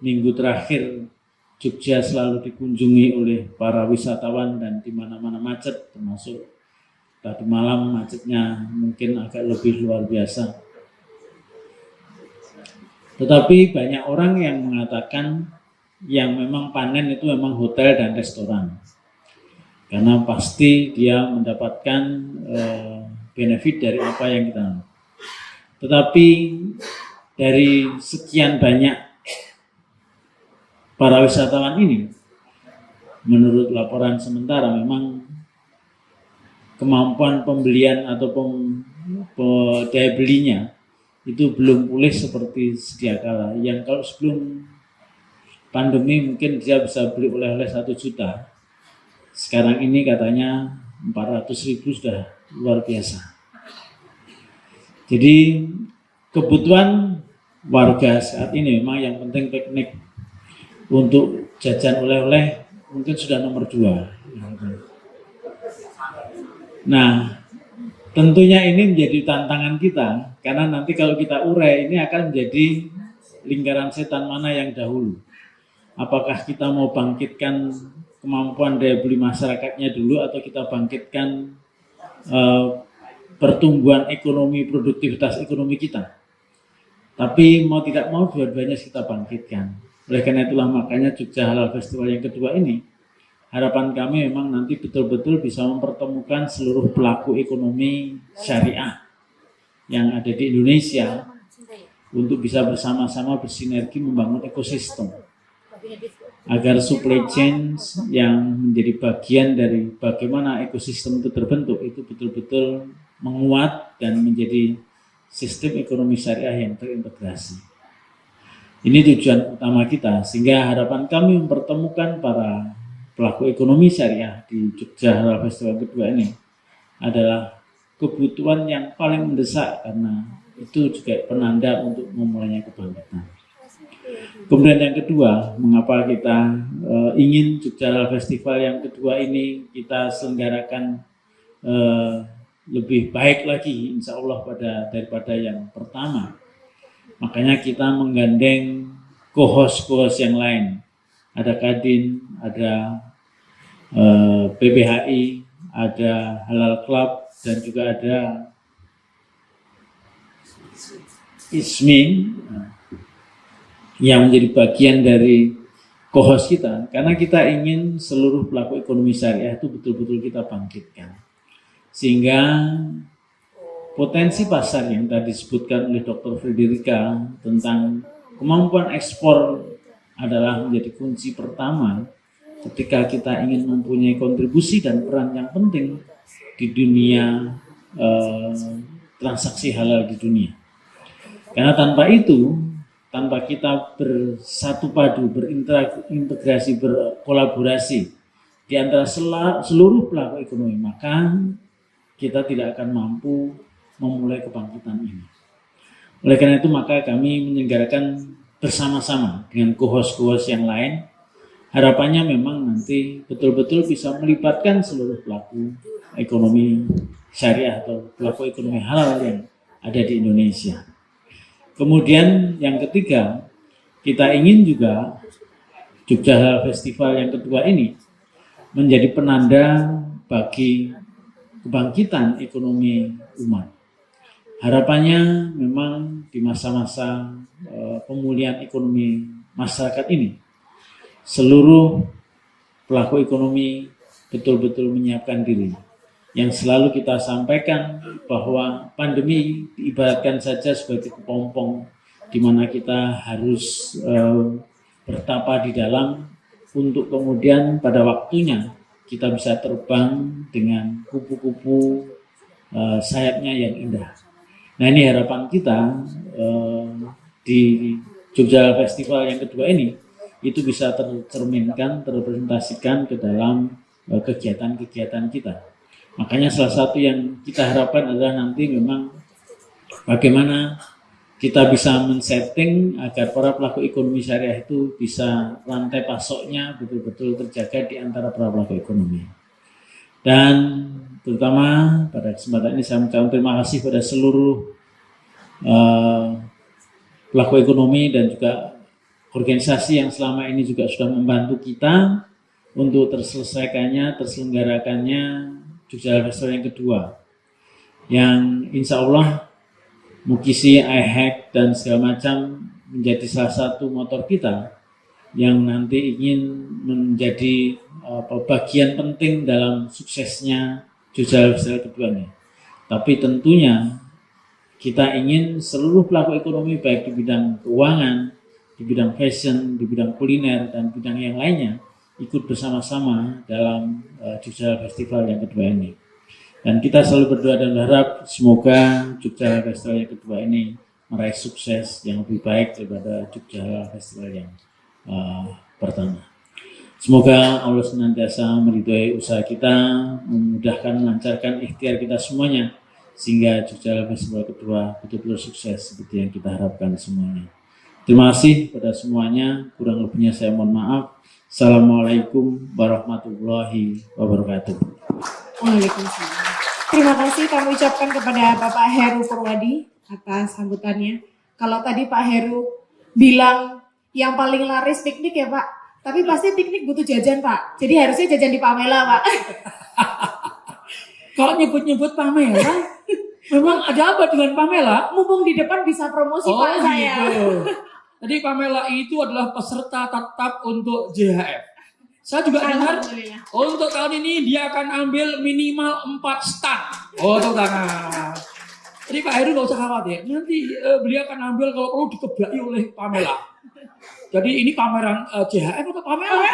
minggu terakhir Jogja selalu dikunjungi oleh para wisatawan dan di mana-mana macet, termasuk tadi malam macetnya mungkin agak lebih luar biasa. Tetapi banyak orang yang mengatakan yang memang panen itu memang hotel dan restoran. Karena pasti dia mendapatkan benefit dari apa yang kita. Tetapi dari sekian banyak para wisatawan ini, menurut laporan sementara memang kemampuan pembelian atau daya belinya itu belum pulih seperti sedia kala. Yang kalau sebelum pandemi mungkin dia bisa beli oleh-oleh 1 juta. Sekarang ini katanya 400.000 sudah luar biasa. Jadi kebutuhan warga saat ini memang yang penting piknik, untuk jajan oleh-oleh mungkin sudah nomor 2. Nah, tentunya ini menjadi tantangan kita, karena nanti kalau kita urai ini akan menjadi lingkaran setan mana yang dahulu. Apakah kita mau bangkitkan kemampuan daya beli masyarakatnya dulu, atau kita bangkitkan pertumbuhan ekonomi, produktivitas ekonomi kita. Tapi mau tidak mau dua-duanya kita bangkitkan. Oleh karena itulah makanya Jogja Halal Festival yang kedua ini, harapan kami memang nanti betul-betul bisa mempertemukan seluruh pelaku ekonomi syariah yang ada di Indonesia untuk bisa bersama-sama bersinergi membangun ekosistem, agar supply chain yang menjadi bagian dari bagaimana ekosistem itu terbentuk itu betul-betul menguat dan menjadi sistem ekonomi syariah yang terintegrasi. Ini tujuan utama kita, sehingga harapan kami mempertemukan para pelaku ekonomi syariah di Jogja Halal Festival kedua ini adalah kebutuhan yang paling mendesak, karena itu juga penanda untuk memulainya kebangkitan. Kemudian yang kedua, mengapa kita ingin Jogja Halal Festival yang kedua ini kita selenggarakan lebih baik lagi insya Allah daripada yang pertama. Makanya kita menggandeng co-host yang lain. Ada Kadin, ada PBHI, ada Halal Club, dan juga ada ISMI. yang menjadi bagian dari co-host kita, karena kita ingin seluruh pelaku ekonomi syariah itu betul-betul kita bangkitkan, sehingga potensi pasar yang tadi disebutkan oleh Dr. Frederica tentang kemampuan ekspor adalah menjadi kunci pertama ketika kita ingin mempunyai kontribusi dan peran yang penting di dunia transaksi halal di dunia. Karena tanpa itu, tanpa kita bersatu padu, berintegrasi, berkolaborasi di antara seluruh pelaku ekonomi, maka kita tidak akan mampu memulai kebangkitan ini. Oleh karena itu, maka kami menyelenggarakan bersama-sama dengan co-host yang lain. Harapannya memang nanti betul-betul bisa melibatkan seluruh pelaku ekonomi syariah atau pelaku ekonomi halal yang ada di Indonesia. Kemudian yang ketiga, kita ingin juga Jogja Halal Festival yang kedua ini menjadi penanda bagi kebangkitan ekonomi umat. Harapannya memang di masa-masa pemulihan ekonomi masyarakat ini, seluruh pelaku ekonomi betul-betul menyiapkan diri. Yang selalu kita sampaikan bahwa pandemi diibaratkan saja sebagai kepompong di mana kita harus bertapa di dalam untuk kemudian pada waktunya kita bisa terbang dengan kupu-kupu sayapnya yang indah. Nah, ini harapan kita di Jogja Festival yang kedua ini itu bisa tercerminkan, terrepresentasikan ke dalam kegiatan-kegiatan kita. Makanya salah satu yang kita harapkan adalah nanti memang bagaimana kita bisa men-setting agar para pelaku ekonomi syariah itu bisa rantai pasoknya betul-betul terjaga di antara para pelaku ekonomi. Dan terutama pada kesempatan ini saya mengucapkan terima kasih pada seluruh pelaku ekonomi dan juga organisasi yang selama ini juga sudah membantu kita untuk terselenggarakannya Jogja Halal Festival yang kedua, yang insya Allah Mukisi, iHack dan segala macam menjadi salah satu motor kita yang nanti ingin menjadi bagian penting dalam suksesnya Jogja Halal Festival kedua ini. Tapi tentunya kita ingin seluruh pelaku ekonomi baik di bidang keuangan, di bidang fashion, di bidang kuliner dan bidang yang lainnya ikut bersama-sama dalam Jogja Halal Festival yang kedua ini. Dan kita selalu berdoa dan berharap semoga Jogja Halal Festival yang kedua ini meraih sukses yang lebih baik daripada Jogja Halal Festival yang pertama. Semoga Allah senantiasa meridhoi usaha kita, memudahkan, melancarkan ikhtiar kita semuanya, sehingga Jogja Halal Festival kedua betul-betul sukses seperti yang kita harapkan semuanya. Terima kasih pada semuanya, kurang lebihnya saya mohon maaf. Assalamualaikum warahmatullahi wabarakatuh. Waalaikumsalam. Terima kasih kami ucapkan kepada Bapak Heru Purwadi atas sambutannya. Kalau tadi Pak Heru bilang yang paling laris piknik ya Pak, tapi pasti piknik butuh jajan Pak. Jadi harusnya jajan di Pamela Pak. Kalau nyebut-nyebut Pamela, memang ada apa dengan Pamela? Mumpung di depan bisa promosi Pak saya. Jadi Pamela itu adalah peserta tetap untuk JHF. Saya juga dengar untuk tahun ini dia akan ambil minimal 4 stand. Oh, tepuk tangan. Jadi Pak Heru nggak usah khawatir. Nanti beliau akan ambil kalau perlu dikeblaki oleh Pamela. Jadi ini pameran JHF atau Pamela?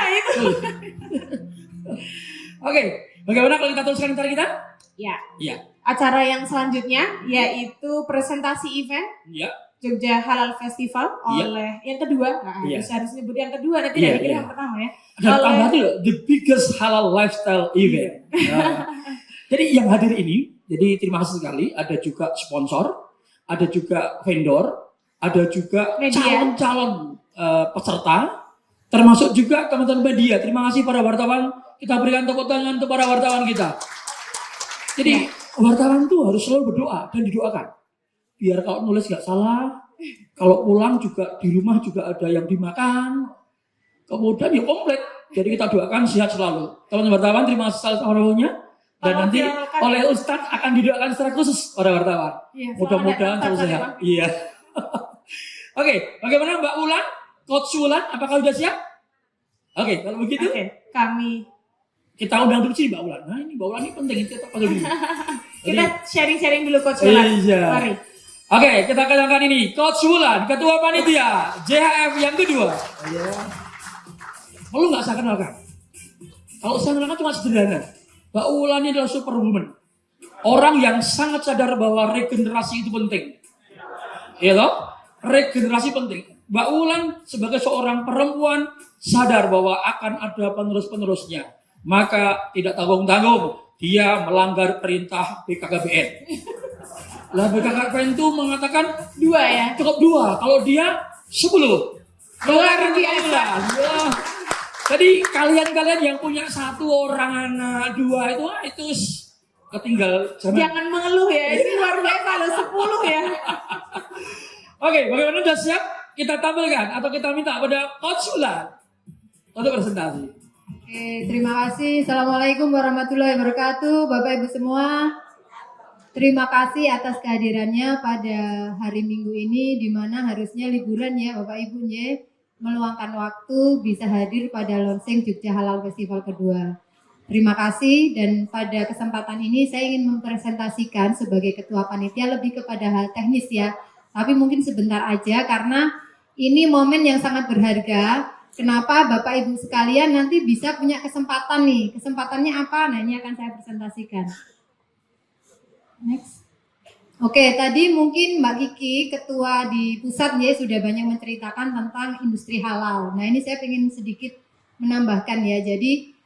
Oke, bagaimana kalau kita teruskan acara kita? Ya. Iya. Acara yang selanjutnya yaitu presentasi event. Iya. Jogja Halal Festival oleh yang kedua, harus nyebut yang kedua nanti dari yang pertama ya. Dan tambah dulu, the biggest halal lifestyle event. Jadi yang hadir ini, jadi terima kasih sekali. Ada juga sponsor, ada juga vendor, ada juga calon-calon peserta, termasuk juga teman-teman media. Terima kasih para wartawan. Kita berikan tepuk tangan untuk para wartawan kita. Jadi wartawan tuh harus selalu berdoa dan didoakan. Biar kalau nulis gak salah, kalau pulang juga di rumah juga ada yang dimakan, kemudian ya komplit. Jadi kita doakan sehat selalu. Teman-teman wartawan terima kasih seluruhnya. Dan nanti oleh Ustadz akan didoakan secara khusus para wartawan. Mudah-mudahan selalu sehat. Iya. Oke, bagaimana Mbak Ulan? Coach Wulan, apakah sudah siap? Oke, kalau begitu Kami kita undang dulu sini Mbak Wulan. Nah ini Mbak Wulan ini penting, kita panggil dulu. kita sharing-sharing dulu Coach Wulan. Iya. Mari. Oke, kita kenalkan ini Coach Wulan, Ketua Panitia JHF yang kedua. Perlu nggak saya kenalkan? Kalau saya kenalkan cuma sederhana. Mbak Wulan ini adalah superwoman. Orang yang sangat sadar bahwa regenerasi itu penting. Ya toh? Regenerasi penting. Mbak Wulan sebagai seorang perempuan sadar bahwa akan ada penerus-penerusnya. Maka tidak tanggung-tanggung dia melanggar perintah BKKBN. Lah BKKBN itu mengatakan 2 ya. cukup 2. Kalau dia 10. Luar biasa. Ya. Jadi kalian-kalian yang punya 1 orang anak 2 itu ketinggal zaman. Jangan mengeluh ya. Ini luar biasa loh 10 ya. Oke, bagaimana sudah siap? Kita tampilkan atau kita minta pada Coach Wulan untuk presentasi. Oke, terima kasih. Assalamualaikum warahmatullahi wabarakatuh, Bapak Ibu semua. Terima kasih atas kehadirannya pada hari Minggu ini, di mana harusnya liburan ya Bapak Ibu ya, meluangkan waktu bisa hadir pada launching Jogja Halal Festival kedua. Terima kasih, dan pada kesempatan ini saya ingin mempresentasikan sebagai Ketua Panitia lebih kepada hal teknis ya, tapi mungkin sebentar aja karena ini momen yang sangat berharga. Kenapa Bapak Ibu sekalian nanti bisa punya kesempatan nih. Kesempatannya apa? Nah ini akan saya presentasikan. Next. Oke, tadi mungkin Mbak Kiki, ketua di pusat ya, sudah banyak menceritakan tentang industri halal. Nah ini saya ingin sedikit menambahkan ya. Jadi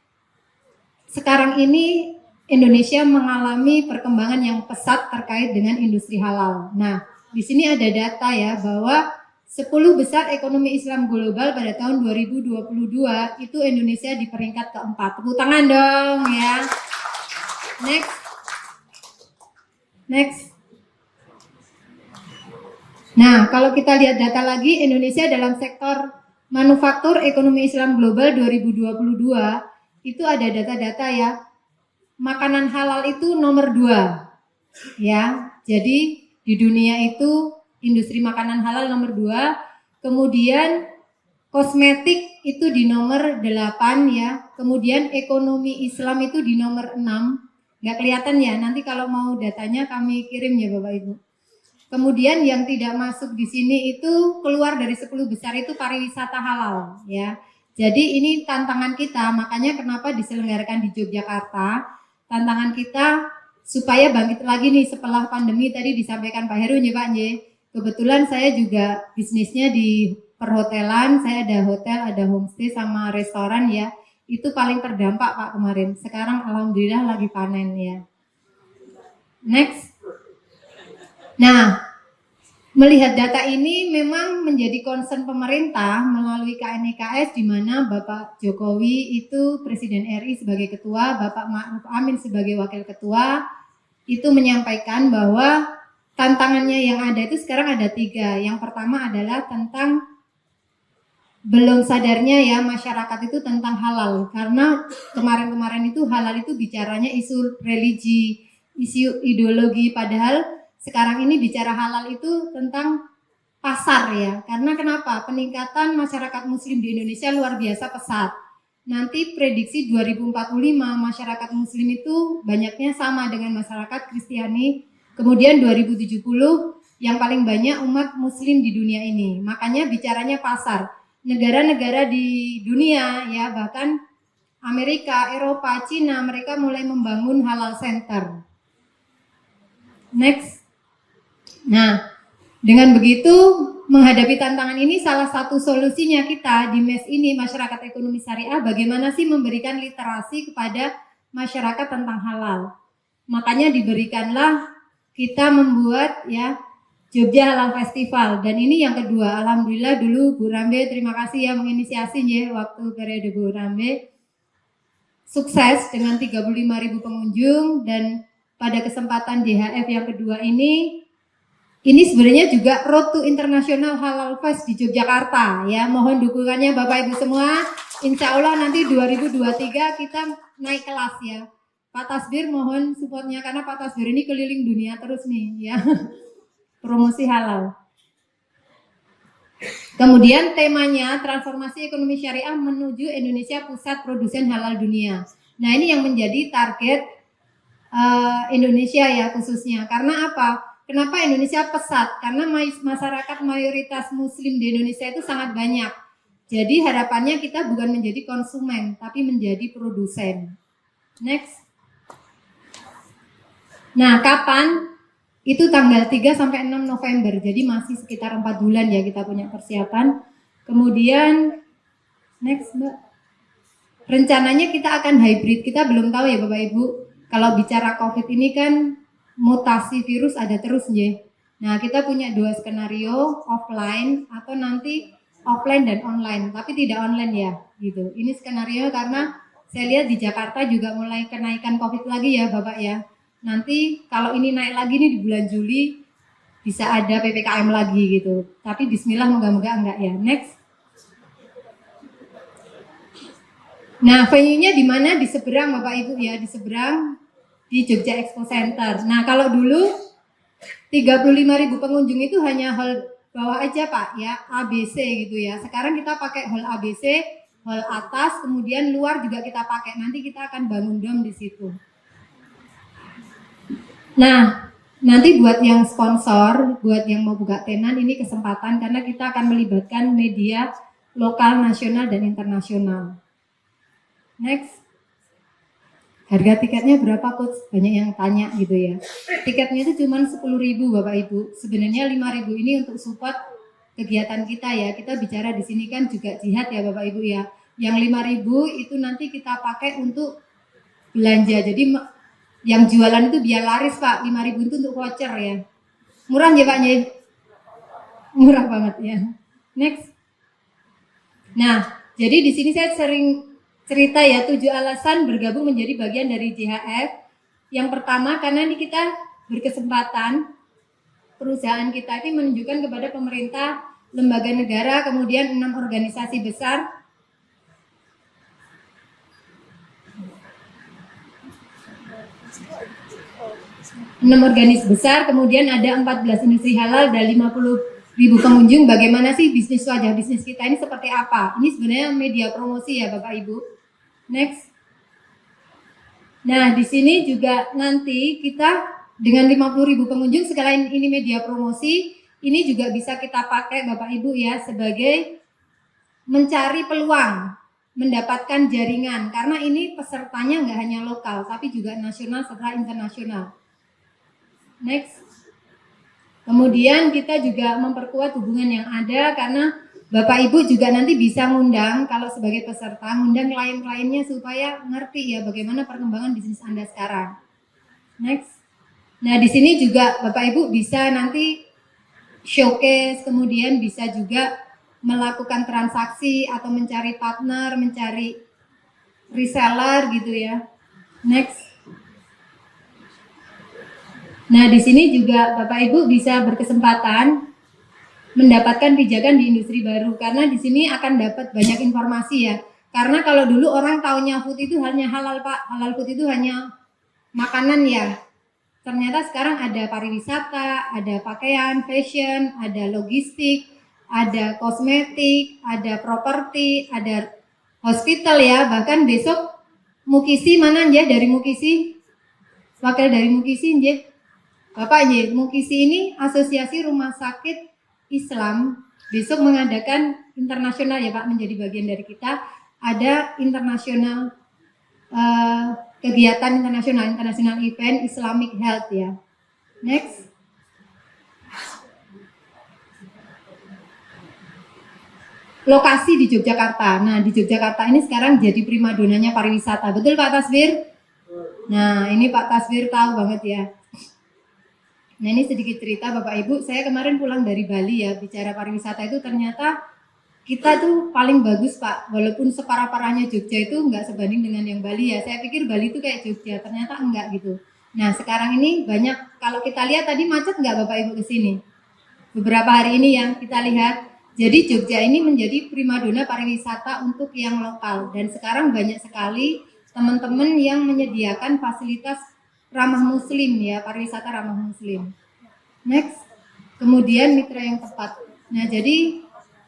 sekarang ini Indonesia mengalami perkembangan yang pesat terkait dengan industri halal. Nah di sini ada data ya bahwa 10 besar ekonomi Islam global pada tahun 2022 itu Indonesia di peringkat keempat. Tepuk tangan dong ya. Next. Nah, kalau kita lihat data lagi, Indonesia dalam sektor manufaktur ekonomi Islam global 2022 itu ada data-data ya. Makanan halal itu nomor 2. Ya. Jadi di dunia itu industri makanan halal nomor 2, kemudian kosmetik itu di nomor 8 ya, kemudian ekonomi Islam itu di nomor 6, nggak kelihatan ya, nanti kalau mau datanya kami kirim ya Bapak Ibu. Kemudian yang tidak masuk di sini itu keluar dari 10 besar itu pariwisata halal ya. Jadi ini tantangan kita, makanya kenapa diselenggarakan di Yogyakarta, tantangan kita supaya bangkit lagi nih setelah pandemi tadi disampaikan Pak Heru ya Pak Nye. Kebetulan saya juga bisnisnya di perhotelan, saya ada hotel, ada homestay sama restoran ya. Itu paling terdampak Pak kemarin. Sekarang alhamdulillah lagi panen ya. Next. Nah, melihat data ini memang menjadi concern pemerintah melalui KNEKS di mana Bapak Jokowi itu Presiden RI sebagai ketua, Bapak Ma'ruf Amin sebagai wakil ketua itu menyampaikan bahwa tantangannya yang ada itu sekarang ada 3. Yang pertama adalah tentang belum sadarnya ya masyarakat itu tentang halal. Karena kemarin-kemarin itu halal itu bicaranya isu religi, isu ideologi. Padahal sekarang ini bicara halal itu tentang pasar ya. Karena kenapa? Peningkatan masyarakat muslim di Indonesia luar biasa pesat. Nanti prediksi 2045 masyarakat muslim itu banyaknya sama dengan masyarakat Kristiani. Kemudian 2070 yang paling banyak umat muslim di dunia ini. Makanya bicaranya pasar. Negara-negara di dunia ya bahkan Amerika, Eropa, Cina mereka mulai membangun halal center. Next. Nah, dengan begitu menghadapi tantangan ini salah satu solusinya kita di MES ini masyarakat ekonomi syariah bagaimana sih memberikan literasi kepada masyarakat tentang halal. Makanya diberikanlah kita membuat ya Jogja Halal Festival dan ini yang kedua. Alhamdulillah dulu Bu Rambe terima kasih ya menginisiasi ya waktu periode Bu Rambe sukses dengan 35.000 pengunjung dan pada kesempatan JHF yang kedua ini sebenarnya juga Road to International Halal Fest di Yogyakarta ya. Mohon dukungannya Bapak Ibu semua. Insya Allah nanti 2023 kita naik kelas ya. Pak Tasbir mohon supportnya karena Pak Tasbir ini keliling dunia terus nih ya. Promosi halal. Kemudian temanya transformasi ekonomi syariah menuju Indonesia pusat produsen halal dunia. Nah, ini yang menjadi target Indonesia ya khususnya. Karena apa? Kenapa Indonesia pesat? Karena masyarakat mayoritas muslim di Indonesia itu sangat banyak. Jadi harapannya kita bukan menjadi konsumen, tapi menjadi produsen. Next. Nah, kapan? Itu tanggal 3 sampai 6 November. Jadi masih sekitar 4 bulan ya kita punya persiapan. Kemudian next, Mbak. Rencananya kita akan hybrid. Kita belum tahu ya Bapak Ibu. Kalau bicara COVID ini kan mutasi virus ada terus ya. Nah, kita punya 2 skenario, offline atau nanti offline dan online, tapi tidak online ya, gitu. Ini skenario karena saya lihat di Jakarta juga mulai kenaikan COVID lagi ya, Bapak ya. Nanti kalau ini naik lagi nih di bulan Juli bisa ada PPKM lagi gitu. Tapi bismillah moga-moga enggak ya. Next. Nah, venue-nya di mana? Di seberang Bapak Ibu ya, di seberang di Jogja Expo Center. Nah, kalau dulu 35.000 pengunjung itu hanya hall bawah aja Pak ya, ABC gitu ya. Sekarang kita pakai hall ABC, hall atas, kemudian luar juga kita pakai. Nanti kita akan bangun dom di situ. Nah, nanti buat yang sponsor, buat yang mau buka tenan, ini kesempatan karena kita akan melibatkan media lokal, nasional, dan internasional. Next. Harga tiketnya berapa Coach? Banyak yang tanya gitu ya. Tiketnya itu cuma 10.000 Bapak Ibu. Sebenarnya 5.000 ini untuk support kegiatan kita ya. Kita bicara di sini kan juga jihad ya Bapak Ibu ya. Yang 5.000 itu nanti kita pakai untuk belanja. Jadi yang jualan itu biar laris Pak. 5.000 itu untuk voucher ya. Murah ya Pak ya? Murah banget ya. Next. Nah, jadi di sini saya sering cerita ya 7 alasan bergabung menjadi bagian dari JHF. Yang pertama karena ini kita berkesempatan perusahaan kita ini menunjukkan kepada pemerintah, lembaga negara, kemudian 6 organisasi besar. Kemudian ada 14 industri halal dan 50.000 pengunjung. Bagaimana sih bisnis wajah bisnis kita ini seperti apa? Ini sebenarnya media promosi ya Bapak Ibu. Next. Nah, di sini juga nanti kita dengan 50.000 pengunjung sekalian ini media promosi, ini juga bisa kita pakai Bapak Ibu ya sebagai mencari peluang, mendapatkan jaringan karena ini pesertanya nggak hanya lokal tapi juga nasional serta internasional. Next. Kemudian kita juga memperkuat hubungan yang ada karena Bapak Ibu juga nanti bisa ngundang kalau sebagai peserta, ngundang klien-kliennya supaya ngerti ya bagaimana perkembangan bisnis Anda sekarang. Next. Nah, di sini juga Bapak Ibu bisa nanti showcase, kemudian bisa juga melakukan transaksi atau mencari partner, mencari reseller gitu ya. Next. Nah, di sini juga Bapak Ibu bisa berkesempatan mendapatkan pijakan di industri baru karena di sini akan dapat banyak informasi ya. Karena kalau dulu orang taunya food itu hanya halal Pak, halal food itu hanya makanan ya. Ternyata sekarang ada pariwisata, ada pakaian, fashion, ada logistik, ada kosmetik, ada properti, ada hospital ya. Bahkan besok Mukisi mana ya dari Mukisi? Wakil dari Mukisi ya. Bapak ya, Mukisi ini asosiasi rumah sakit Islam besok mengadakan internasional ya Pak, menjadi bagian dari kita. Ada internasional kegiatan internasional event Islamic Health ya. Next. Lokasi di Yogyakarta. Nah, di Yogyakarta ini sekarang jadi primadonanya pariwisata. Betul Pak Tasbir? Nah, ini Pak Tasbir tahu banget ya. Nah, ini sedikit cerita Bapak Ibu. Saya kemarin pulang dari Bali ya, bicara pariwisata itu ternyata kita tuh paling bagus Pak. Walaupun separah-parahnya Jogja itu nggak sebanding dengan yang Bali ya. Saya pikir Bali itu kayak Jogja, ternyata enggak gitu. Nah, sekarang ini banyak, kalau kita lihat tadi macet nggak Bapak Ibu ke sini? Beberapa hari ini yang kita lihat. Jadi Jogja ini menjadi primadona pariwisata untuk yang lokal. Dan sekarang banyak sekali teman-teman yang menyediakan fasilitas ramah muslim ya, pariwisata ramah muslim. Next. Kemudian mitra yang tepat. Nah, jadi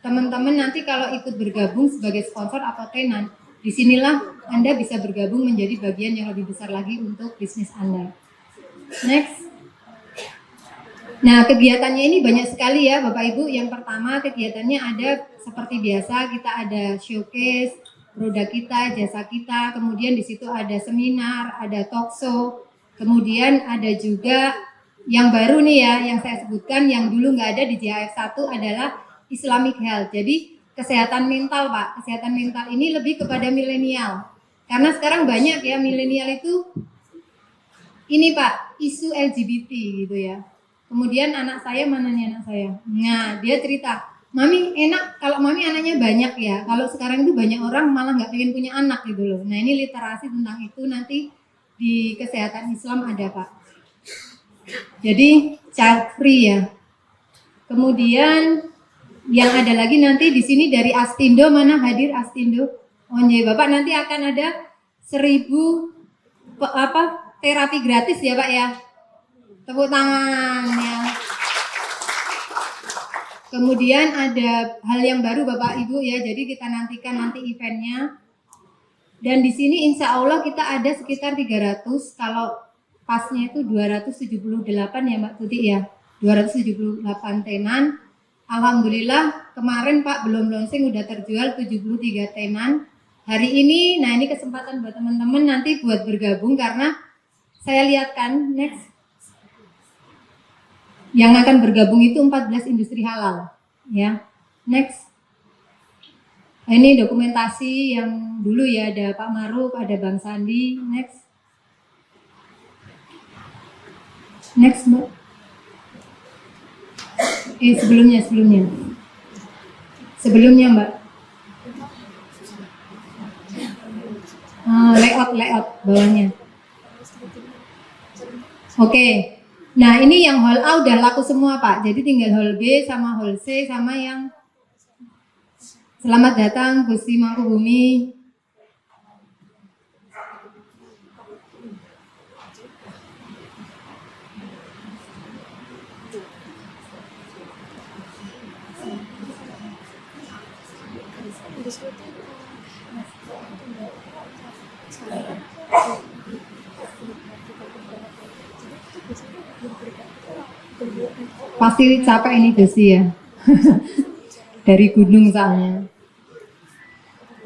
teman-teman nanti kalau ikut bergabung sebagai sponsor atau tenan, disinilah Anda bisa bergabung menjadi bagian yang lebih besar lagi untuk bisnis Anda. Next. Nah, kegiatannya ini banyak sekali ya Bapak Ibu. Yang pertama kegiatannya ada seperti biasa, kita ada showcase produk kita, jasa kita, kemudian di situ ada seminar, ada talk show, kemudian ada juga yang baru nih ya, yang saya sebutkan yang dulu nggak ada di JAF 1 adalah Islamic Health. Jadi kesehatan mental Pak, kesehatan mental ini lebih kepada milenial. Karena sekarang banyak ya milenial itu ini Pak, isu LGBT gitu ya. Kemudian anak saya, mana nih anak saya? Nah, dia cerita, Mami enak kalau Mami anaknya banyak ya. Kalau sekarang itu banyak orang malah nggak pengen punya anak gitu loh. Nah ini literasi tentang itu nanti di kesehatan Islam ada Pak. Jadi child free ya. Kemudian yang ada lagi nanti di sini dari Astindo, mana hadir Astindo? Oh iya Bapak, nanti akan ada 1000 terapi gratis ya Pak ya. Tepuk tangan ya. Kemudian ada hal yang baru Bapak Ibu ya, jadi kita nantikan nanti eventnya. Dan di sini insya Allah kita ada sekitar 300, kalau pasnya itu 278 ya Mbak Tuti ya, 278 tenan. Alhamdulillah kemarin Pak belum launching udah terjual 73 tenan. Hari ini, nah ini kesempatan buat teman-teman nanti buat bergabung karena saya lihat kan next. Yang akan bergabung itu 14 industri halal ya. Next. Nah, ini dokumentasi yang dulu ya, ada Pak Maruf, ada Bang Sandi. Next. Next Mbak. Sebelumnya Mbak. Layout bawahnya. Oke. Nah ini yang hall A udah laku semua Pak, jadi tinggal hall B sama hall C sama yang selamat datang Gusti Mangkubumi. Pasti capek ini Desi ya. Dari gunung soalnya.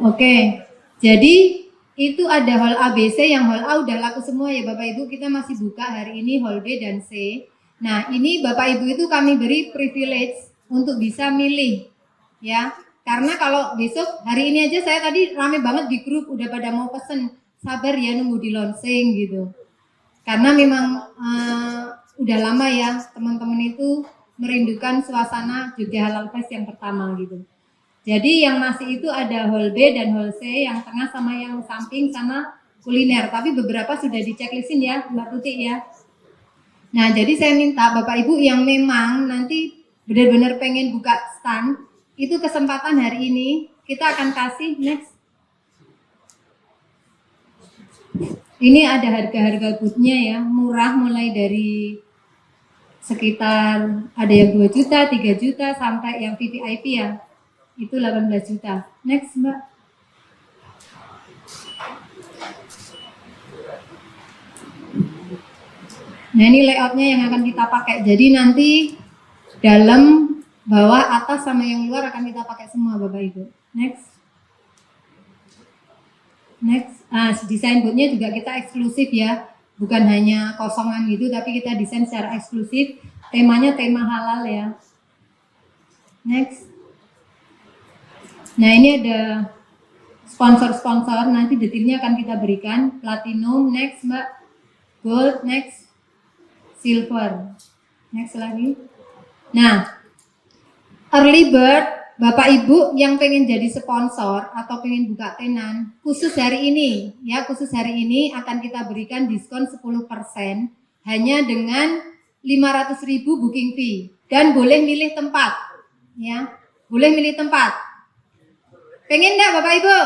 Oke, jadi itu ada hall A, B, C. Yang hall A udah laku semua ya Bapak Ibu. Kita masih buka hari ini hall B dan C. Nah ini Bapak Ibu itu kami beri privilege untuk bisa milih ya. Karena kalau besok hari ini aja saya tadi rame banget di grup udah pada mau pesen, sabar ya nunggu di launching gitu. Karena memang udah lama ya teman-teman itu merindukan suasana Jogja Halal Fest yang pertama gitu. Jadi yang masih itu ada hall B dan hall C, yang tengah sama yang samping sama kuliner. Tapi beberapa sudah di checklistin ya Mbak Tuti ya. Nah jadi saya minta Bapak Ibu yang memang nanti benar-benar pengen buka stand, itu kesempatan hari ini kita akan kasih next. Ini ada harga-harga boothnya ya, murah mulai dari sekitar ada yang 2 juta, 3 juta sampai yang VVIP ya. Itu 18 juta. Next Mbak. Nah ini layoutnya yang akan kita pakai. Jadi nanti dalam, bawah, atas sama yang luar akan kita pakai semua Bapak Ibu. Next. Next. Nah, desain bootnya juga kita eksklusif ya. Bukan hanya kosongan gitu, tapi kita desain secara eksklusif. Temanya tema halal ya. Next. Nah ini ada sponsor-sponsor, nanti detailnya akan kita berikan. Platinum, next Mbak. Gold, next. Silver. Next lagi. Nah, early bird, Bapak Ibu yang pengen jadi sponsor atau pengen buka tenan, khusus hari ini ya, khusus hari ini akan kita berikan diskon 10% hanya dengan 500.000 booking fee dan boleh milih tempat ya, boleh milih tempat. Pengen enggak Bapak Ibu?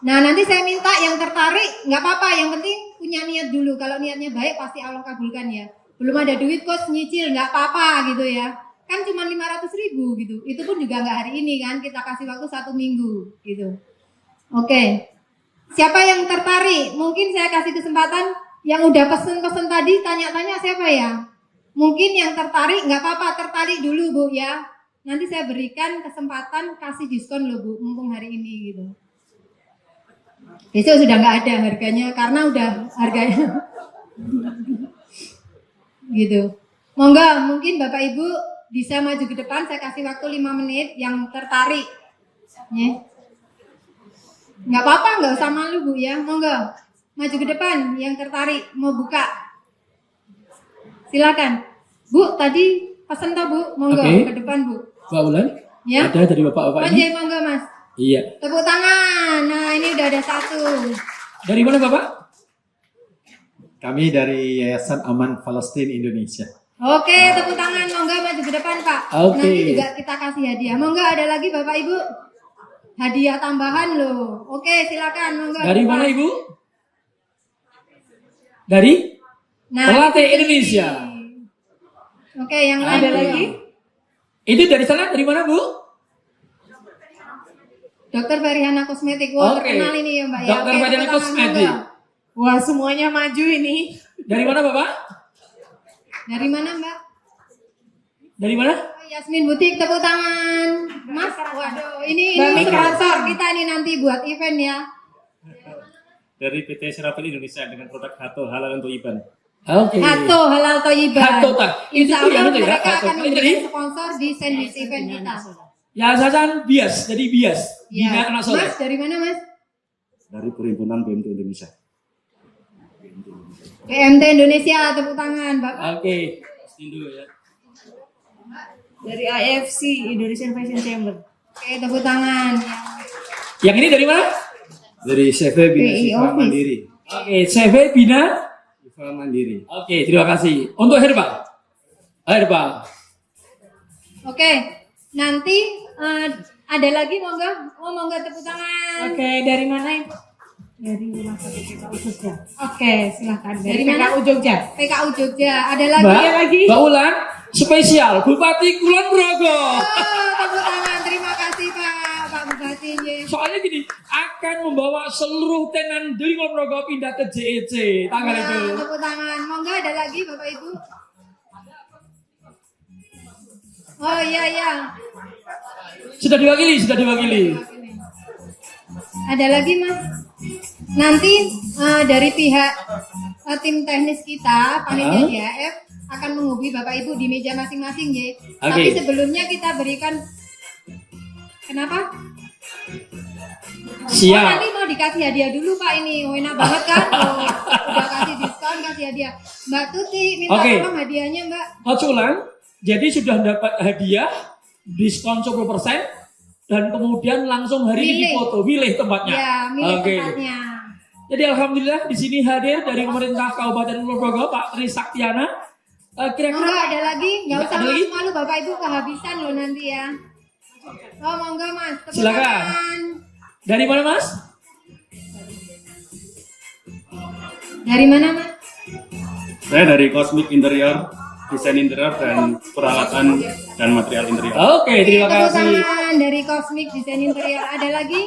Nah nanti saya minta yang tertarik nggak apa-apa, yang penting punya niat dulu. Kalau niatnya baik pasti Allah kabulkan ya. Belum ada duit kos nyicil nggak apa-apa gitu ya. kan cuma 500.000 gitu. Itu pun juga nggak hari ini kan, kita kasih waktu 1 minggu gitu. Oke, siapa yang tertarik? Mungkin saya kasih kesempatan yang udah pesen tadi, tanya-tanya siapa ya? Mungkin yang tertarik, nggak apa-apa, tertarik dulu Bu ya. Nanti saya berikan kesempatan kasih diskon loh Bu, mumpung hari ini gitu. Besok sudah nggak ada harganya, karena udah harganya gitu. Monggo, mungkin Bapak Ibu bisa maju ke depan, saya kasih waktu 5 menit yang tertarik. Ya. Nggak apa-apa, nggak usah malu Bu ya, monggo. Maju ke depan yang tertarik, mau buka. Silakan. Bu, tadi pesan toh Bu, monggo ke depan Bu. Mbak Ulan, Ya. ada dari bapak-bapak ini? Monggo Mas. Iya. Tepuk tangan. Nah, ini udah ada 1. Dari mana Bapak? Kami dari Yayasan Aman Palestina Indonesia. Oke, tepuk tangan. Monggo maju ke depan Pak. Oke. Nanti juga kita kasih hadiah. Monggo, ada lagi Bapak Ibu? Hadiah tambahan loh. Oke, silakan. Monggo. Dari Pak. mana Ibu? Dari Nah, Pelatih itu Indonesia. Oke, yang lain Ada dulu. lagi? Itu dari sana, dari mana Bu? Dokter Feriana Kosmetik. Wah, Oke. terkenal ini ya Mbak ya. Dokter Oke, Feriana tepuk tangan, Kosmetik. monggo. Wah, semuanya maju ini. Dari mana Bapak? Dari mana Mbak? Dari mana? Oh, Yasmin Butik, tepuk tangan. Mas, waduh, ini Mbak Mika. sponsor kita ini nanti buat event ya. Dari PT Serapel Indonesia dengan produk Hato halal untuk Iban. Oke. Hato Halal Toyiban. Hato, tak? Itu Insya tuh yang Allah itu ya, mereka Hato. akan Ini menjadi jadi- sponsor di sandwich event kita. Yayasan Bias, jadi Bias. Ya. Bina Anak Soleh. Mas, dari mana Mas? Dari Perhimpunan BMT Indonesia. PMT Indonesia, tepuk tangan Bapak. Oke. Indo ya. Dari IFC, Indonesian Fashion Chamber. Oke, tepuk tangan. Yang ini dari mana? Dari CV Bina PI Siva Office. Mandiri. Oke, CV Bina. Siva Mandiri. Oke, terima kasih. Untuk Herbal. Herbal. Oke, nanti ada lagi monggo. Oh, monggo tepuk tangan. Oke, dari mana Ibu? Dari Rumah Sakit PKU Jogja. Oke, silakan. Dari mana? PKU Jogja. PKU Jogja. Ada lagi? Mbak, Ada lagi? Mbak Ulan, spesial Bupati Kulon Progo. Oh, tepuk tangan. Terima kasih Pak Bupati. Soalnya gini, akan membawa seluruh tenan dari Kulon Progo pindah ke JEC tanggal Ya, itu. tepuk tangan. Monggo ada lagi Bapak Ibu? Oh iya iya. Sudah diwakili, sudah diwakili. Ada lagi Mas? Nanti dari pihak tim teknis kita, panitia DAF akan menghubungi Bapak Ibu di meja masing-masing ya. Oke. Tapi sebelumnya kita berikan, kenapa? Oh, Siap. nanti mau dikasih hadiah dulu Pak ini, oh, enak banget kan? Oh, udah kasih diskon, kasih hadiah. Mbak Tuti, minta Oke. tolong hadiahnya Mbak. Coach Ulan, jadi sudah dapat hadiah diskon 10% dan kemudian langsung hari ini Milih. difoto, milih tempatnya. Ya, milih Oke. tempatnya. Jadi alhamdulillah di sini hadir dari pemerintah Kabupaten Kulon Progo Pak Tri Saktiana. Kira-kira Monggo ada lagi? Nggak usah Ada lagi? malu-malu Bapak Ibu kehabisan loh nanti ya. Oh monggo Mas, tepuk Silakan. tangan. dari mana Mas? Dari mana Mas? Saya dari Cosmic Interior, desain interior dan peralatan dan material interior. Oke, terima Tepuk kasih. tangan dari Cosmic Desain Interior. Ada lagi?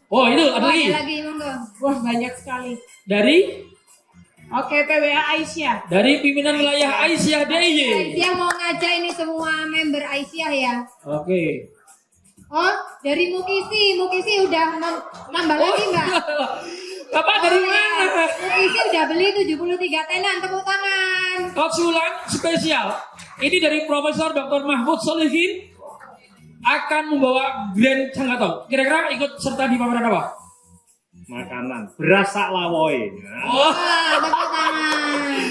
Oh itu ada Oh, lagi. ada lagi monggo. Wah, banyak sekali. Dari Oke, PWA Aisyah. dari pimpinan wilayah Aisyah DIY. Aisyah mau ngajak ini semua member Aisyah ya. Oke. Oh, dari Mukisi. Mukisi udah nambah lagi Mbak. Bapak dari Oh, ya. mana? Mukisi udah beli 73 tenan. Tepuk tangan. Coach Ulan spesial. Ini dari Profesor Dr. Mahfud Solihin akan membawa Grand Sanggato. Kira-kira ikut serta di pameran apa? Makanan beras sak lawoy. Oh, Wah, tepuk tangan.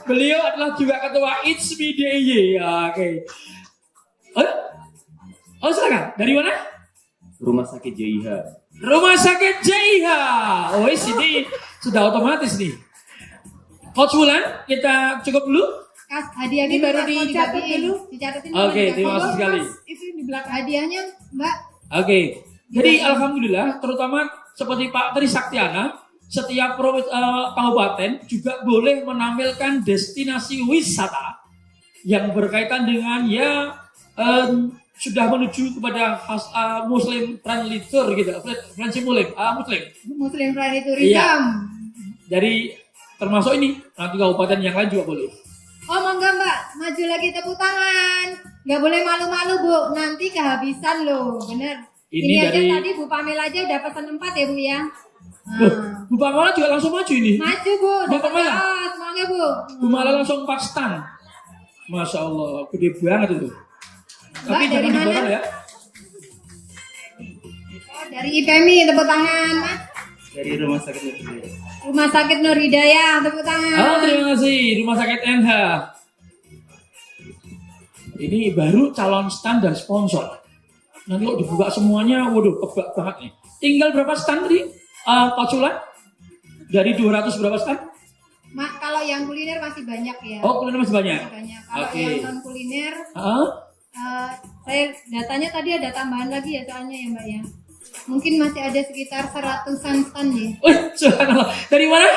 beliau adalah juga ketua It's Me DIY. Oke. Oh, silakan. Dari mana? Rumah Sakit JIH. Rumah Sakit JIH. Oh, ini sudah otomatis nih. Coach Wulan, kita cukup dulu. Kas hadiah Ini dulu, baru Mas, mau dicatat dibagiin. dulu. Dicatetin Oke, dulu, terima kasih Mas. sekali. Itu di belakang. Hadiahnya, Mbak. Oke. Jadi alhamdulillah, terutama seperti Pak Tri Saktiana, setiap kabupaten juga boleh menampilkan destinasi wisata yang berkaitan dengan sudah menuju kepada Muslim friendly tour gitu, friendship Muslim friendly tourism. Iya. Dari termasuk ini nanti kabupaten yang lain juga boleh. Oh monggo Mbak, maju lagi tepuk tangan. Nggak boleh malu-malu Bu, nanti kehabisan loh, bener. Ini aja dari tadi Bu Pamela aja udah pesan 4 ya Bu ya. Bu Pamela juga langsung maju ini. Maju Bu, Bu Pamela. semuanya Bu. Bu Pamela langsung 4 stand. Masya Allah, gede banget itu. Tapi Mbak, jangan dari mana? diborong ya. Oh, dari IPMI tepuk tangan Mas. Dari Rumah Sakit Nurhidayah. Rumah Sakit Nurhidayah tepuk tangan. Oh, terima kasih Rumah Sakit NH. Ini baru calon stand dan sponsor. Nanti kalau dibuka semuanya, waduh, kebak banget nih. Tinggal berapa stand tadi? Pak Culan? Dari 200 berapa stand? Kalau yang kuliner masih banyak ya. Oh, kuliner masih banyak? Masih banyak. Kalau Oke. yang non kuliner, saya datanya tadi ada tambahan lagi ya soalnya ya Mbak ya. Mungkin masih ada sekitar 100-an stand ya. Subhanallah. Dari mana?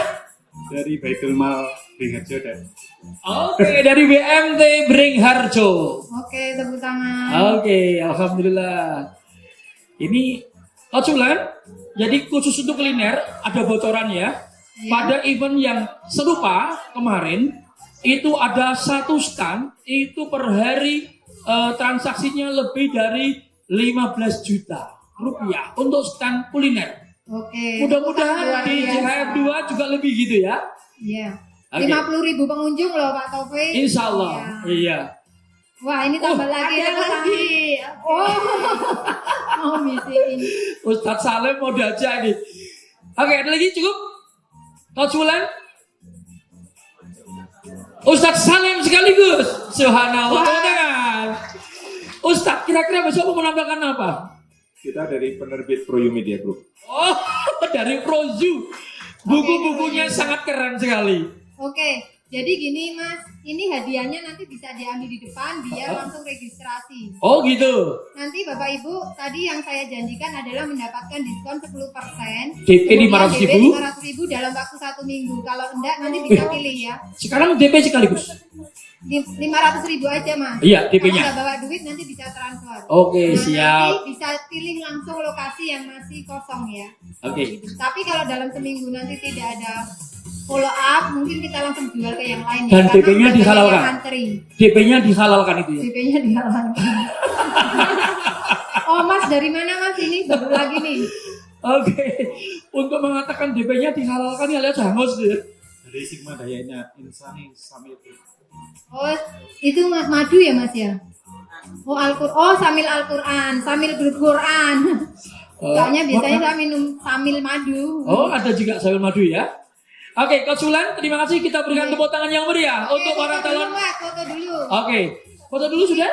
Dari Baitul Mal Beringharjo dan. Oke, dari BMT Beringharjo. Oke, tepuk tangan. Oke, alhamdulillah. Ini Culan, jadi khusus untuk kuliner ada bocoran ya. Pada event yang serupa kemarin itu ada 1 stand itu per hari transaksinya lebih dari 15 juta rupiah untuk stand kuliner. Oke. Mudah-mudahan di JHF 2 juga lebih gitu ya. Iya. Oke. 50.000 pengunjung loh Pak Taufik. Insya Allah. Iya. Wah ini tambah lagi. ada tepuk tangan. lagi. Oh. Mau misiin. Ustadz Salim mau diajak ini. Oke, ada lagi cukup? Culan? Ustadz Salim sekaligus. Subhanallah. Tepuk tangan. Ustadz, kira-kira besok mau menampilkan apa? Kita dari penerbit Proyu Media Group. Oh, dari Proju. Buku-bukunya sangat keren sekali. Oke, jadi gini Mas, ini hadiahnya nanti bisa diambil di depan biar langsung registrasi. Oh gitu. Nanti Bapak Ibu, tadi yang saya janjikan adalah mendapatkan diskon 10%. DP 500.000. 500.000 dalam waktu 1 minggu. Kalau enggak nanti bisa pilih ya. Sekarang DP sekaligus. 500.000 aja Mas. Iya, Kalau DP-nya. nggak bawa duit nanti bisa transfer. Oke, Nah, siap. Nanti bisa pilih langsung lokasi yang masih kosong ya. Oke. Tapi kalau dalam seminggu nanti tidak ada follow up, mungkin kita langsung jual ke yang lain. Dan ya, DP-nya karena ada dihalalkan. yang antri. DP-nya dihalalkan itu ya. DP-nya dihalalkan. Oh Mas, dari mana Mas ini? Baru lagi nih. Oke. Untuk mengatakan DP-nya dihalalkan ya lihat hangus ya. Dari Sigma Dayanya Insani Samil. Oh, itu madu ya Mas ya? Oh, sambil Al-Qur'an, sambil berquran. Soalnya biasanya saya minum sambil madu. Oh, ada juga sayur madu ya. Oke, Coach Sulan, terima kasih. Kita berikan tepuk tangan yang meriah untuk para calon. Foto dulu. Oke, foto dulu sudah.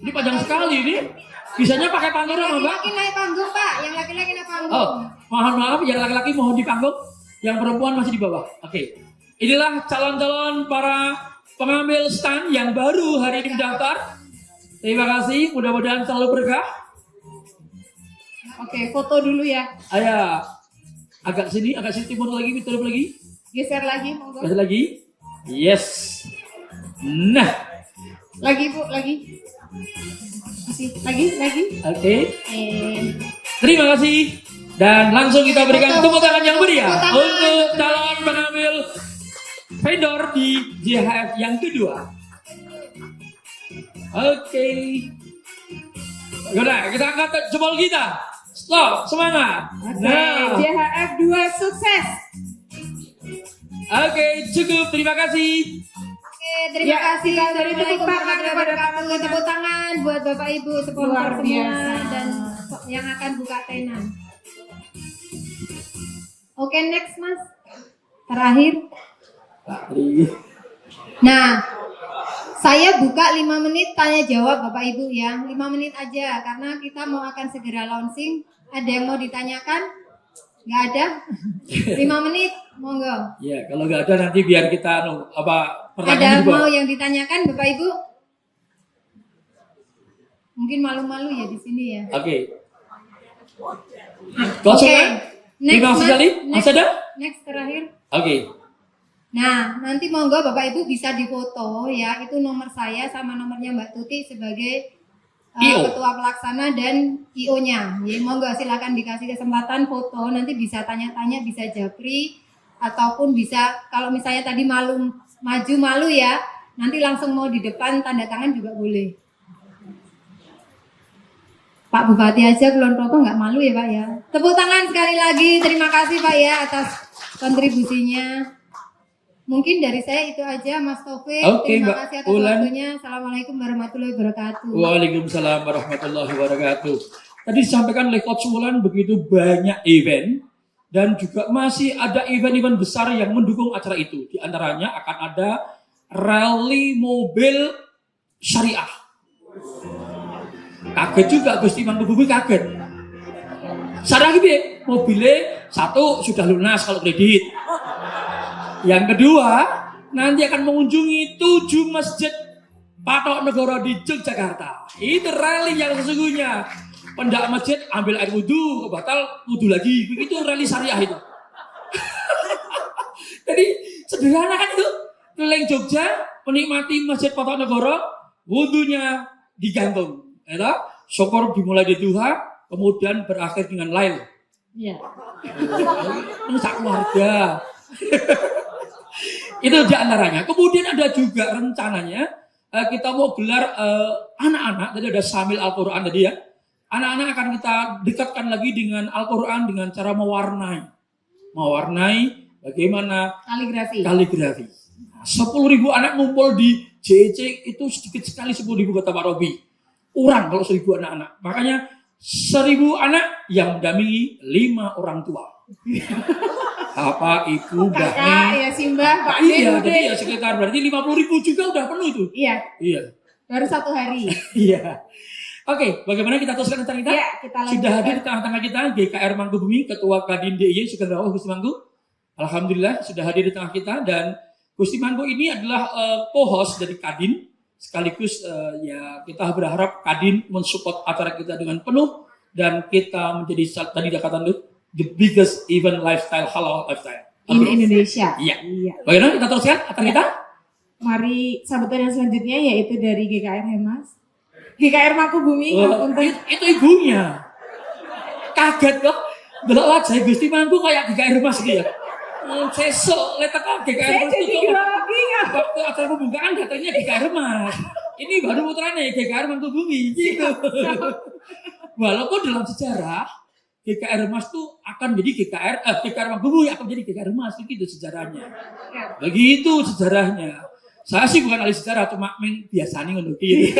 Ini panjang sekali ini. Bisanya pakai panggung apa, Mbak? Laki-laki naik panggung, Pak. Yang laki-laki naik panggung. Oh, mohon maaf, yang laki-laki mohon di panggung. Yang perempuan masih di bawah. Oke. Inilah calon-calon para pengambil stand yang baru hari ini mendaftar. Terima kasih, mudah-mudahan selalu berkah. Oke, foto dulu ya. Ayo, agak sini timur lagi, timur lagi. Geser lagi, monggo. Geser lagi. Yes. Nah. Lagi Bu, lagi. Masih, lagi. Oke. Terima kasih. Dan langsung kita berikan tepuk tangan yang meriah untuk calon pengambil vendor di JHF yang kedua. Oke. Yaudah, kita angkat jempol kita. Stop, semangat. Nah. JHF 2 sukses. Oke, cukup. Terima kasih. Oke, terima kasih. Dari tepuk tangan kepada Tepuk tangan buat Bapak Ibu sponsor Luar semua biasa. dan yang akan buka tenan. Oke, next Mas. Terakhir. Nah, saya buka 5 menit tanya jawab Bapak Ibu ya. 5 menit aja karena kita mau akan segera launching. Ada yang mau ditanyakan? Nggak ada? 5 menit, monggo. Ya, kalau nggak ada nanti biar kita pertanyaan Ada juga. mau yang ditanyakan Bapak Ibu? Mungkin malu-malu ya di sini ya. Oke. Kosong kan? Terima kasih sekali. Masih ada? Next terakhir. Oke. Nah, nanti monggo Bapak Ibu bisa difoto ya, itu nomor saya sama nomornya Mbak Tuti sebagai IO. ketua pelaksana dan IO-nya. Ya, monggo silakan dikasih kesempatan foto, nanti bisa tanya-tanya, bisa japri, ataupun bisa kalau misalnya tadi maju malu ya, nanti langsung mau di depan tanda tangan juga boleh. Pak Bupati aja Kulon Progo nggak malu ya Pak ya. Tepuk tangan sekali lagi, terima kasih Pak ya atas kontribusinya. Mungkin dari saya itu aja Mas Taufik. Oke, Terima Mbak kasih atas Ulan. waktunya. Assalamualaikum warahmatullahi wabarakatuh. Waalaikumsalam warahmatullahi wabarakatuh. Tadi disampaikan oleh Coach Wulan begitu banyak event dan juga masih ada event-event besar yang mendukung acara itu. Di antaranya akan ada rally mobil syariah. Kaget juga Gusti Mangkubumi, kaget. Syariah gitu ya, mobilnya satu sudah lunas kalau kredit. Yang kedua, nanti akan mengunjungi 7 masjid Patok Negoro di Yogyakarta. Itu rally yang sesungguhnya. Pendak masjid ambil air wudhu, kebatal wudhu lagi. Begitu rally syariah itu. Jadi sederhana kan itu. Keliling Jogja, menikmati masjid Patok Negoro, wudhunya digantung. Ya, syukur dimulai di duha, kemudian berakhir dengan lail. Iya. Sak keluarga. Itu di antaranya. Kemudian ada juga rencananya kita mau gelar anak-anak. Tadi ada Samil Al-Quran tadi ya. Anak-anak akan kita dekatkan lagi dengan Al-Quran dengan cara mewarnai. Mewarnai bagaimana kaligrafi. 10.000 anak ngumpul di JC itu sedikit sekali 10.000 kata Pak Robi. Kurang kalau 1.000 anak-anak. Makanya 1.000 anak yang mendampingi 5 orang tua. Apa ibu, Kakak, ya Simbah, Pak iya, Dede. jadi ya sekitar berarti 50.000 juga udah penuh itu. Iya. Baru 1 hari. Iya. Oke, bagaimana kita teruskan acara kita? Ya, kita lanjutkan. Sudah hadir di tengah-tengah kita GKR Mangkubumi, Ketua Kadin DIY Sugeng Rawuh Gusti Mangku. Alhamdulillah sudah hadir di tengah kita dan Gusti Mangku ini adalah co-host dari Kadin. Sekaligus ya kita berharap Kadin mensupport acara kita dengan penuh dan kita menjadi tadi dikatakan the biggest event lifestyle halal lifestyle in Indonesia. Iya. Bagaimana kita teruskan acara kita? Mari sambutan yang selanjutnya yaitu dari GKR Hemas. GKR Mangkubumi untuk itu ibunya. Kaget kok. Delok wajah Gusti Mangku kayak GKR Hemas gitu ya. Sesok letak GKR Hemas itu. Waktu acara pembukaan datanya GKR Hemas. Ini baru putranya GKR Mangkubumi gitu. Walaupun dalam sejarah GKR Hemas tuh akan menjadi GKR Mangkubumi akan menjadi GKR Hemas, begitu sejarahnya. Begitu sejarahnya. Saya sih bukan ahli sejarah, cuma biasanya ngono iki.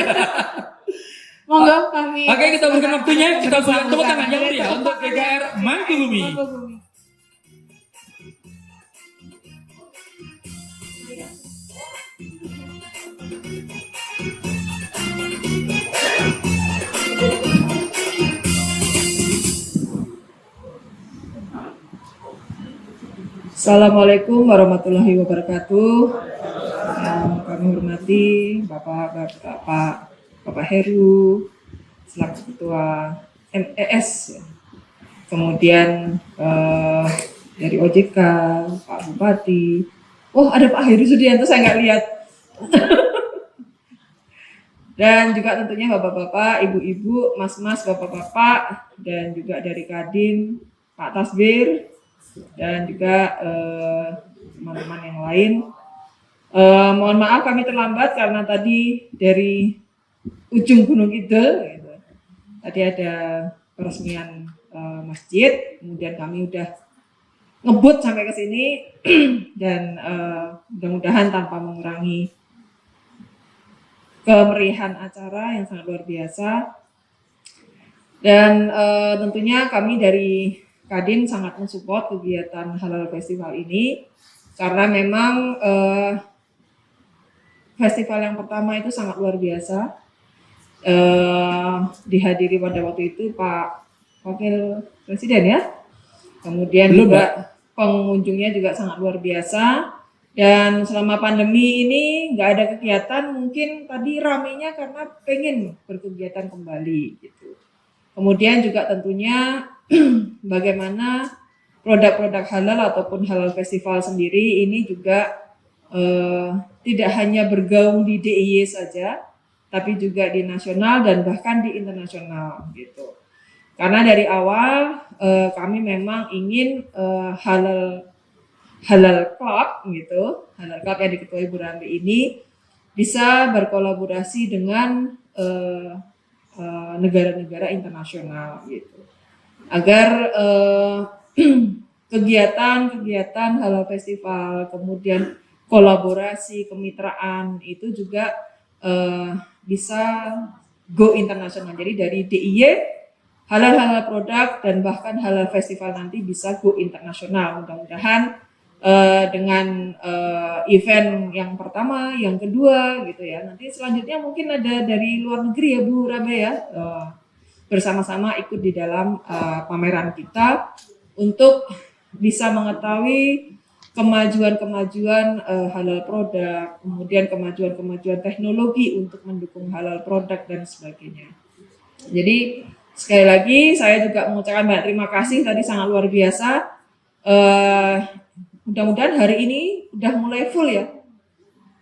Monggo kami. Oke, kita berikan waktunya, kita berikan tepuk tangan yang meriah untuk GKR Mangkubumi. Assalamualaikum warahmatullahi wabarakatuh. Yang kami hormati Bapak Heru selaku Ketua MES, kemudian dari OJK, Pak Bupati. Oh, ada Pak Heru Sudianto, saya nggak lihat. Dan juga tentunya bapak-bapak, ibu-ibu, mas-mas, bapak-bapak, dan juga dari Kadin, Pak Tasbir, dan juga teman-teman yang lain. Mohon maaf kami terlambat karena tadi dari ujung Gunung Kidul gitu. Tadi ada peresmian masjid, kemudian kami udah ngebut sampai ke sini dan mudah-mudahan tanpa mengurangi kemeriahan acara yang sangat luar biasa. Dan tentunya kami dari Kadin sangat mensupport kegiatan Halal Festival ini karena memang festival yang pertama itu sangat luar biasa. Dihadiri pada waktu itu Pak Wakil Presiden ya. Kemudian juga pengunjungnya juga sangat luar biasa. Dan selama pandemi ini nggak ada kegiatan, mungkin tadi ramenya karena pengen berkegiatan kembali gitu. Kemudian juga tentunya bagaimana produk-produk halal ataupun halal festival sendiri ini juga tidak hanya bergaung di DIY saja, tapi juga di nasional dan bahkan di internasional gitu. Karena dari awal kami memang ingin halal club gitu, halal club yang diketuai Bu Ramli ini bisa berkolaborasi dengan negara-negara internasional gitu, agar kegiatan halal festival, kemudian kolaborasi, kemitraan itu juga bisa go internasional. Jadi dari DIY, halal produk dan bahkan halal festival nanti bisa go internasional. Mudah-mudahan dengan event yang pertama, yang kedua gitu ya. Nanti selanjutnya mungkin ada dari luar negeri ya Bu Rabe ya, bersama-sama ikut di dalam pameran kita untuk bisa mengetahui kemajuan-kemajuan halal produk, kemudian kemajuan-kemajuan teknologi untuk mendukung halal produk dan sebagainya. Jadi sekali lagi saya juga mengucapkan banyak terima kasih, tadi sangat luar biasa. Mudah-mudahan hari ini udah mulai full ya,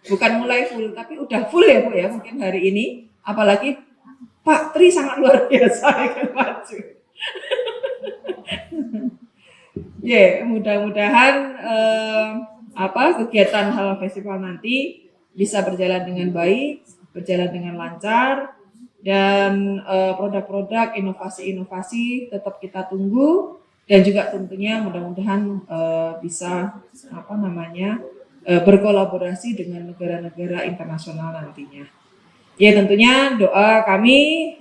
bukan mulai full tapi udah full ya Bu ya mungkin hari ini. Apalagi Pak Tri sangat luar biasa kan maju. Mudah-mudahan kegiatan halal festival nanti bisa berjalan dengan baik, berjalan dengan lancar, dan produk-produk inovasi-inovasi tetap kita tunggu, dan juga tentunya mudah-mudahan bisa berkolaborasi dengan negara-negara internasional nantinya. Ya tentunya doa kami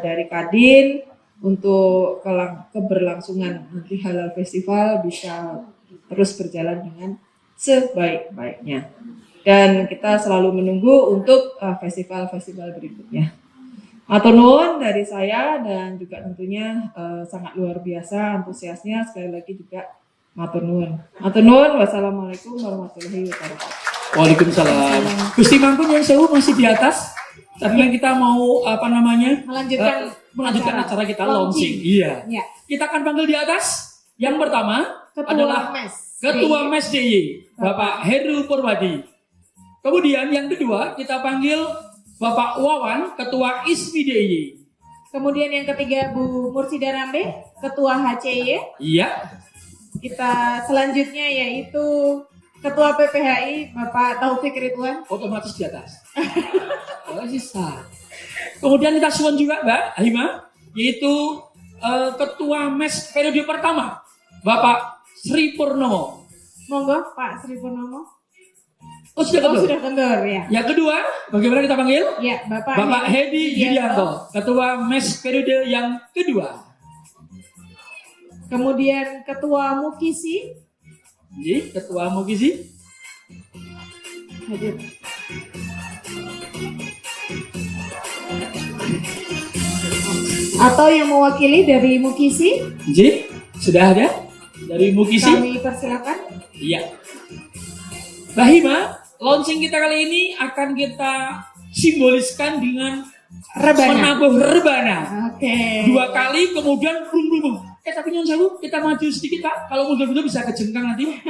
dari Kadin untuk keberlangsungan nanti halal festival bisa terus berjalan dengan sebaik-baiknya. Dan kita selalu menunggu untuk festival-festival berikutnya. Matur nuwun dari saya, dan juga tentunya sangat luar biasa antusiasnya. Sekali lagi juga matur nuwun. Matur nuwun. Wassalamualaikum warahmatullahi wabarakatuh. Waalaikumsalam. Gusti Mangkun yang sewu masih di atas. Tapi yang kita mau melanjutkan acara kita launching. Iya. Ya. Kita akan panggil di atas. Yang pertama adalah Ketua MES DIY, Bapak Heru Purwadi. Kemudian yang kedua kita panggil Bapak Wawan, Ketua ISMI DIY. Kemudian yang ketiga Bu Mursida Rambe, Ketua HCY. Iya. Kita selanjutnya yaitu Ketua PPHI Bapak Taufik Ridwan. Otomatis di atas. Sisa. Kemudian kita suwun juga Mbak Hima, yaitu Ketua MES periode pertama, Bapak Sri Purnomo. Monggo Pak Sri Purnomo. Oh sudah kendur ya. Yang kedua, bagaimana kita panggil? Ya, Bapak Hedi Yudianto, Ketua MES periode yang kedua. Kemudian Ketua Mukisi. Ketua Mukisi. Hadir. Atau yang mewakili dari Mukisi? Sudah ada dari Mukisi. Kami persilakan. Iya. Mbak Hima, launching kita kali ini akan kita simboliskan dengan menabuh rebana. Oke. 2 kali, kemudian brum. Tapi nyon sewu, kita maju sedikit Pak. Kalau mundur-mundur bisa kejengkang nanti.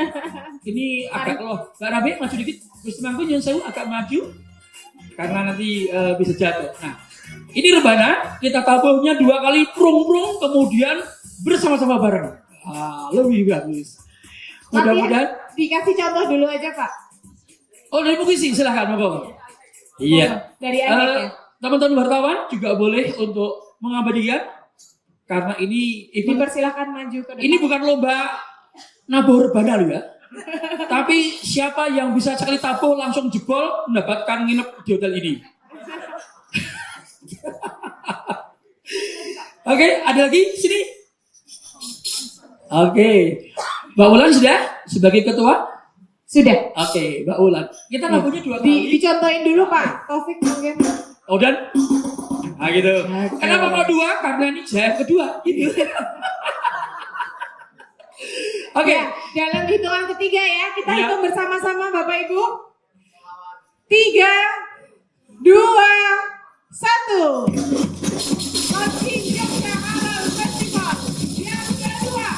Ini agak loh. Mbak Rabe maju dikit. Gusti Mangkun nyon sewu agak maju. Karena nanti bisa jatuh. Nah, ini rebana, kita tabuhnya 2 kali prung-prung, kemudian bersama-sama bareng. Lebih bagus. Mudah-mudahan dikasih contoh dulu aja Pak. Oh dari Mukisi, silahkan monggo. Iya. Dari adik ya. Teman-teman wartawan juga boleh untuk mengabadikan, karena ini dipersilakan maju ke depan. Ini bukan lomba nabuh rebana loh ya. Tapi siapa yang bisa sekali tabuh langsung jebol mendapatkan nginep di hotel ini. Oke, ada lagi sini. Oke, Mbak Ulan sudah sebagai ketua? Sudah. Oke, Mbak Ulan. Kita nabuhnya 2 kali. Dicontohin dulu Pak Taufik mungkin. Oh dan? Nah gitu. Kenapa kalau 2? Karena ini saya kedua. Gitu. Oke. Ya, dalam hitungan ketiga ya, kita hitung bersama-sama Bapak Ibu. 3, 2, 1. Launching Jogja Halal Festival yang kedua.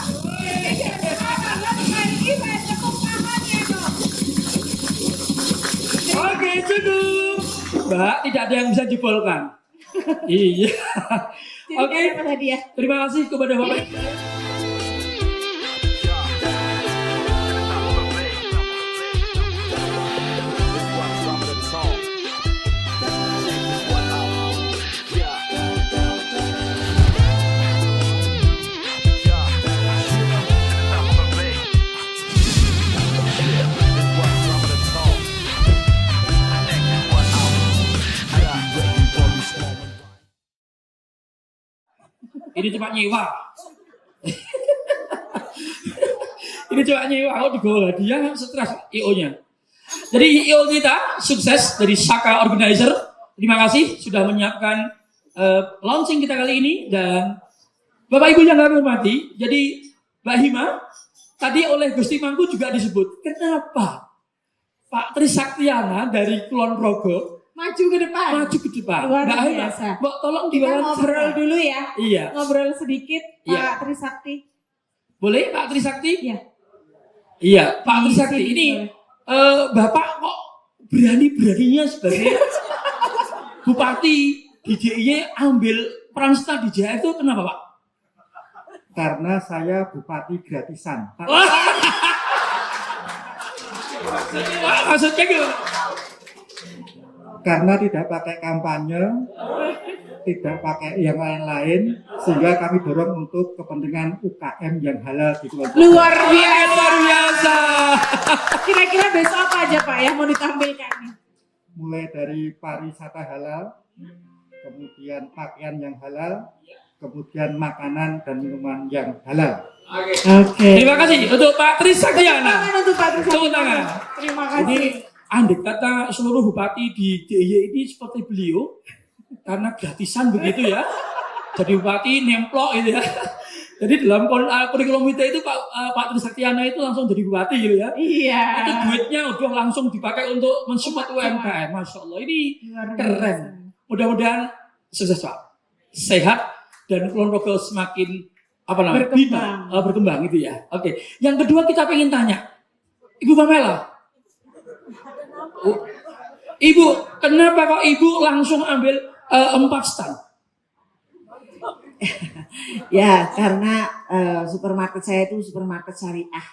Oke, cukup. Mbak, tidak ada yang bisa jebolkan. Iya. Oke. Terima kasih kepada Bapak. Ini cuma nyewa. Ini cuma nyewa, kok digol dia stres IO-nya. Jadi IO kita sukses dari Saka Organizer. Terima kasih sudah menyiapkan launching kita kali ini. Dan Bapak Ibu yang kami hormati, jadi Mbak Hima, tadi oleh Gusti Mangku juga disebut, kenapa Pak Trisaktiana dari Kulon Progo Maju ke depan. Luar Mbak Hima, biasa. Mbak tolong Kita diwawancara. ngobrol dulu ya. Iya. Ngobrol sedikit Iya. Pak Trisakti. Boleh Pak Trisakti? Iya. Iya, Pak Trisakti. Sini, Ini boleh. Bapak kok berani-beraninya sebagai Bupati di DIY ambil peran serta di JF itu kenapa Pak? Karena saya bupati gratisan. Pak. Wah, maksudnya gitu. Karena tidak pakai kampanye, tidak pakai yang lain-lain, sehingga kami dorong untuk kepentingan UKM yang halal di Kulon Progo. Luar biasa. Luar biasa. Kira-kira besok apa aja Pak yang mau ditampilkan? Mulai dari pariwisata halal, kemudian pakaian yang halal, kemudian makanan dan minuman yang halal. Oke. Terima kasih untuk Pak Trisaktiana. Tangan untuk Pak Trisaktiana. Tepuk tangan. Terima Jadi kasih. andai kata seluruh bupati di DIY ini seperti beliau, karena gratisan begitu ya, jadi bupati nemplok gitu ya. Jadi dalam kurikulum kita itu Pak Trisaktiana itu langsung jadi bupati gitu ya. Iya. Itu duitnya udah langsung dipakai untuk mensupport UMKM. Masya Allah, ini keren. Mudah-mudahan sukses Pak, sehat dan Kulon Progo semakin apa namanya berkembang gitu ya. Oke. Yang kedua kita pengen tanya, Ibu Pamela. Ibu, kenapa kok Ibu langsung ambil 4 stand? Ya, karena supermarket saya itu supermarket syariah.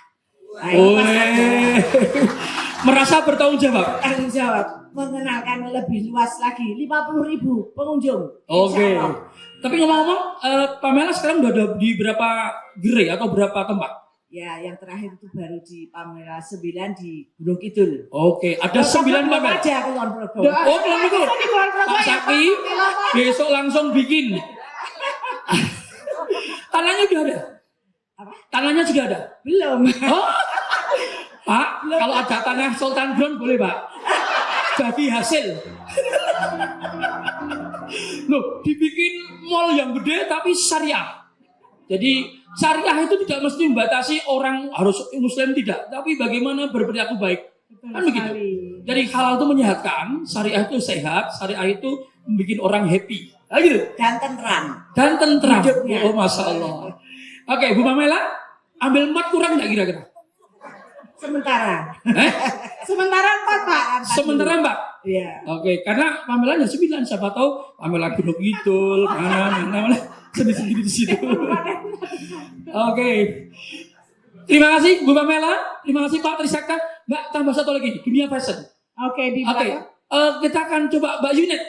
Merasa bertanggung jawab? Tanggung jawab, mengenalkan lebih luas lagi, 50.000 pengunjung. Oke. Tapi ngomong-ngomong, Pamela sekarang udah ada di berapa gerai atau berapa tempat? Ya, yang terakhir itu baru di Pamela 9 di Gunung Kidul. Oke, ada 9 Pamela. Aja Kulon Progo. Oh, Kulon Progo. Pak Sakti, besok langsung bikin. Tanahnya sudah ada? Apa? Tanahnya sudah ada? Belum. Oh. Pak, kalau ada tanah Sultan Ground boleh Pak? Bagi hasil. Loh, dibikin mall yang gede tapi syariah. Jadi syariah itu tidak mesti membatasi orang harus Muslim tidak, tapi bagaimana berperilaku baik. Kan begitu. Jadi halal itu menyehatkan, syariah itu sehat, syariah itu membuat orang happy. Nah, gitu. Dan tentram. Dan tentram. Hidupnya. Oh, Masya Allah. Oke, Bu Pamela, ambil 4 kurang nggak kira-kira? Sementara. Sementara 4 Pak. Sementara 4? Iya. Oke, karena Pamela hanya 9, siapa tahu Pamela Gunung Kidul, mana sendiri-sendiri di situ. Oke. Terima kasih Bu Pamela, terima kasih Pak Trisakta. Mbak, tambah satu lagi, dunia fashion. Oke, di Oke, belakang. kita akan coba Mbak Yunet.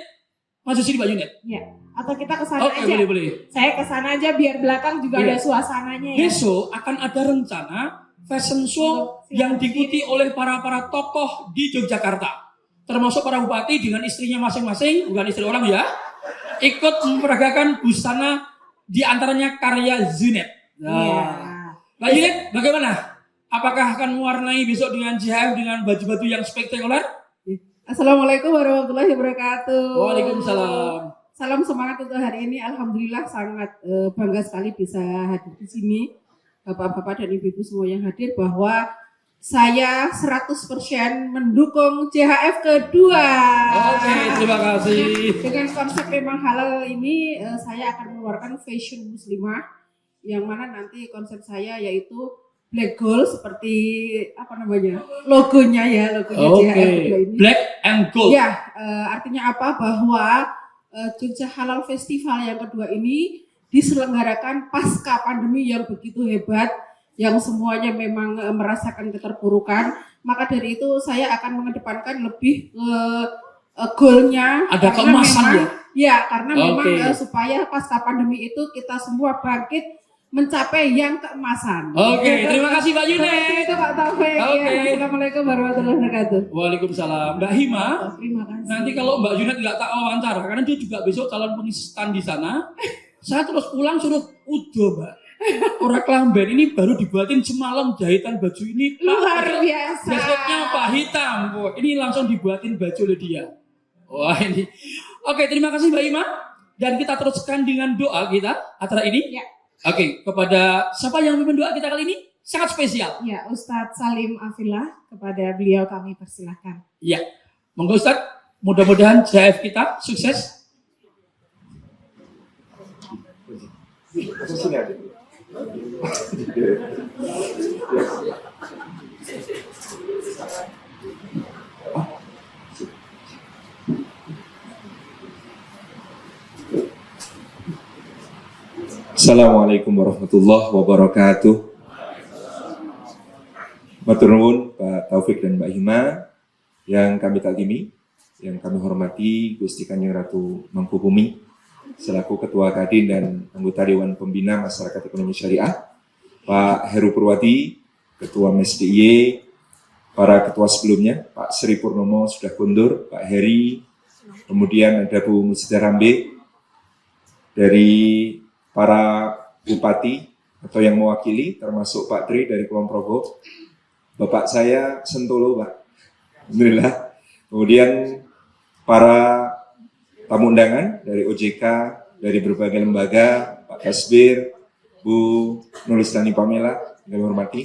Maju sini Mbak Yunet. Ya. Atau kita ke sana Oke, aja. boleh. Saya ke sana aja biar belakang juga Iya. ada suasananya ya. Besok akan ada rencana fashion show yang diikuti oleh para tokoh di Yogyakarta. Termasuk para bupati dengan istrinya masing-masing, bukan istri orang ya, ikut memperagakan busana di antaranya karya Zunet. Nah, Mbak Yunet, bagaimana? Apakah akan mewarnai besok dengan JHF dengan baju-baju yang spektakuler? Assalamualaikum warahmatullahi wabarakatuh. Waalaikumsalam. Salam semangat untuk hari ini. Alhamdulillah sangat bangga sekali bisa hadir di sini. Bapak-bapak dan ibu-ibu semua yang hadir bahwa saya 100% mendukung JHF kedua. Oke, terima kasih. Dengan konsep memang halal ini saya akan mengeluarkan fashion muslimah yang mana nanti konsep saya yaitu black gold seperti apa namanya logonya Oke, JHF kedua ini. black and gold. Ya, artinya apa? Bahwa Jogja Halal Festival yang kedua ini diselenggarakan pasca pandemi yang begitu hebat, yang semuanya memang merasakan keterpurukan. Maka dari itu saya akan mengedepankan lebih goalnya. Ada keemasan ya? Karena memang Oke. supaya pasca pandemi itu kita semua bangkit mencapai yang keemasan. Oke, terima kasih Mbak Yunet. Seperti itu Pak Taufik. Oke. Ya, Assalamualaikum warahmatullahi wabarakatuh. Waalaikumsalam. Mbak Hima, Terima kasih. nanti kalau Mbak Yunet nggak tak wawancara, karena dia juga besok calon pengisi stand di sana, saya terus pulang suruh udo Mbak. Orang Klamben ini baru dibuatin semalam jahitan baju ini. Pak. Luar biasa. Jasetnya Pak hitam. Wah, ini langsung dibuatin baju oleh dia. Wah ini. Oke, terima kasih Mbak Hima. Dan kita teruskan dengan doa kita acara ini. Ya. Oke, kepada siapa yang memimpin doa kita kali ini? Sangat spesial. Ya, Ustadz Salim Afillah, kepada beliau kami persilahkan. Ya, monggo Ustaz. Mudah-mudahan JHF kita sukses. Assalamualaikum warahmatullahi wabarakatuh. Matur nuwun Pak Taufik dan Mbak Hima yang kami takzimi, yang kami hormati Gusti Kanjeng Ratu Mangkubumi selaku Ketua Kadin dan anggota Dewan Pembina Masyarakat Ekonomi Syariah, Pak Heru Purwati, Ketua MES DIY, para ketua sebelumnya, Pak Sri Purnomo sudah mundur, Pak Heri, kemudian ada Bu Musda Rambe, dari para bupati atau yang mewakili, termasuk Pak Tri dari Kulon Progo, Bapak saya Sentolo, Pak. Alhamdulillah. Kemudian para tamu undangan dari OJK, dari berbagai lembaga, Pak Kasbir, Bu Nuristani Pamela, yang kami hormati,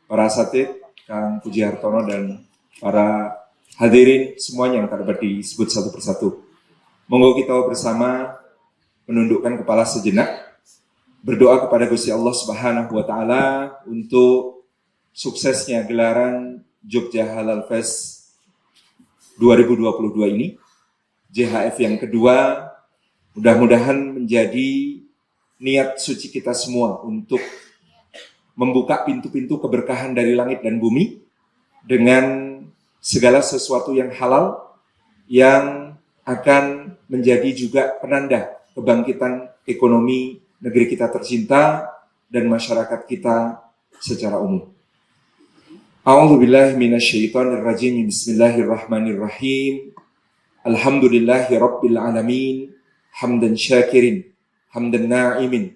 para asatid, Kang Puji Hartono, dan para hadirin semuanya yang tak dapat disebut satu persatu. Monggo kita bersama menundukkan kepala sejenak, berdoa kepada Gusti Allah Subhanahu wa Ta'ala untuk suksesnya gelaran Jogja Halal Fest 2022 ini, JHF yang kedua, mudah-mudahan menjadi niat suci kita semua untuk membuka pintu-pintu keberkahan dari langit dan bumi dengan segala sesuatu yang halal yang akan menjadi juga penanda kebangkitan ekonomi negeri kita tercinta dan masyarakat kita secara umum. A'udzubillahi minasyaitonirrajim. Bismillahirrahmanirrahim. Alhamdulillahi rabbil alamin. Hamdan syakirin, hamdan na'imin,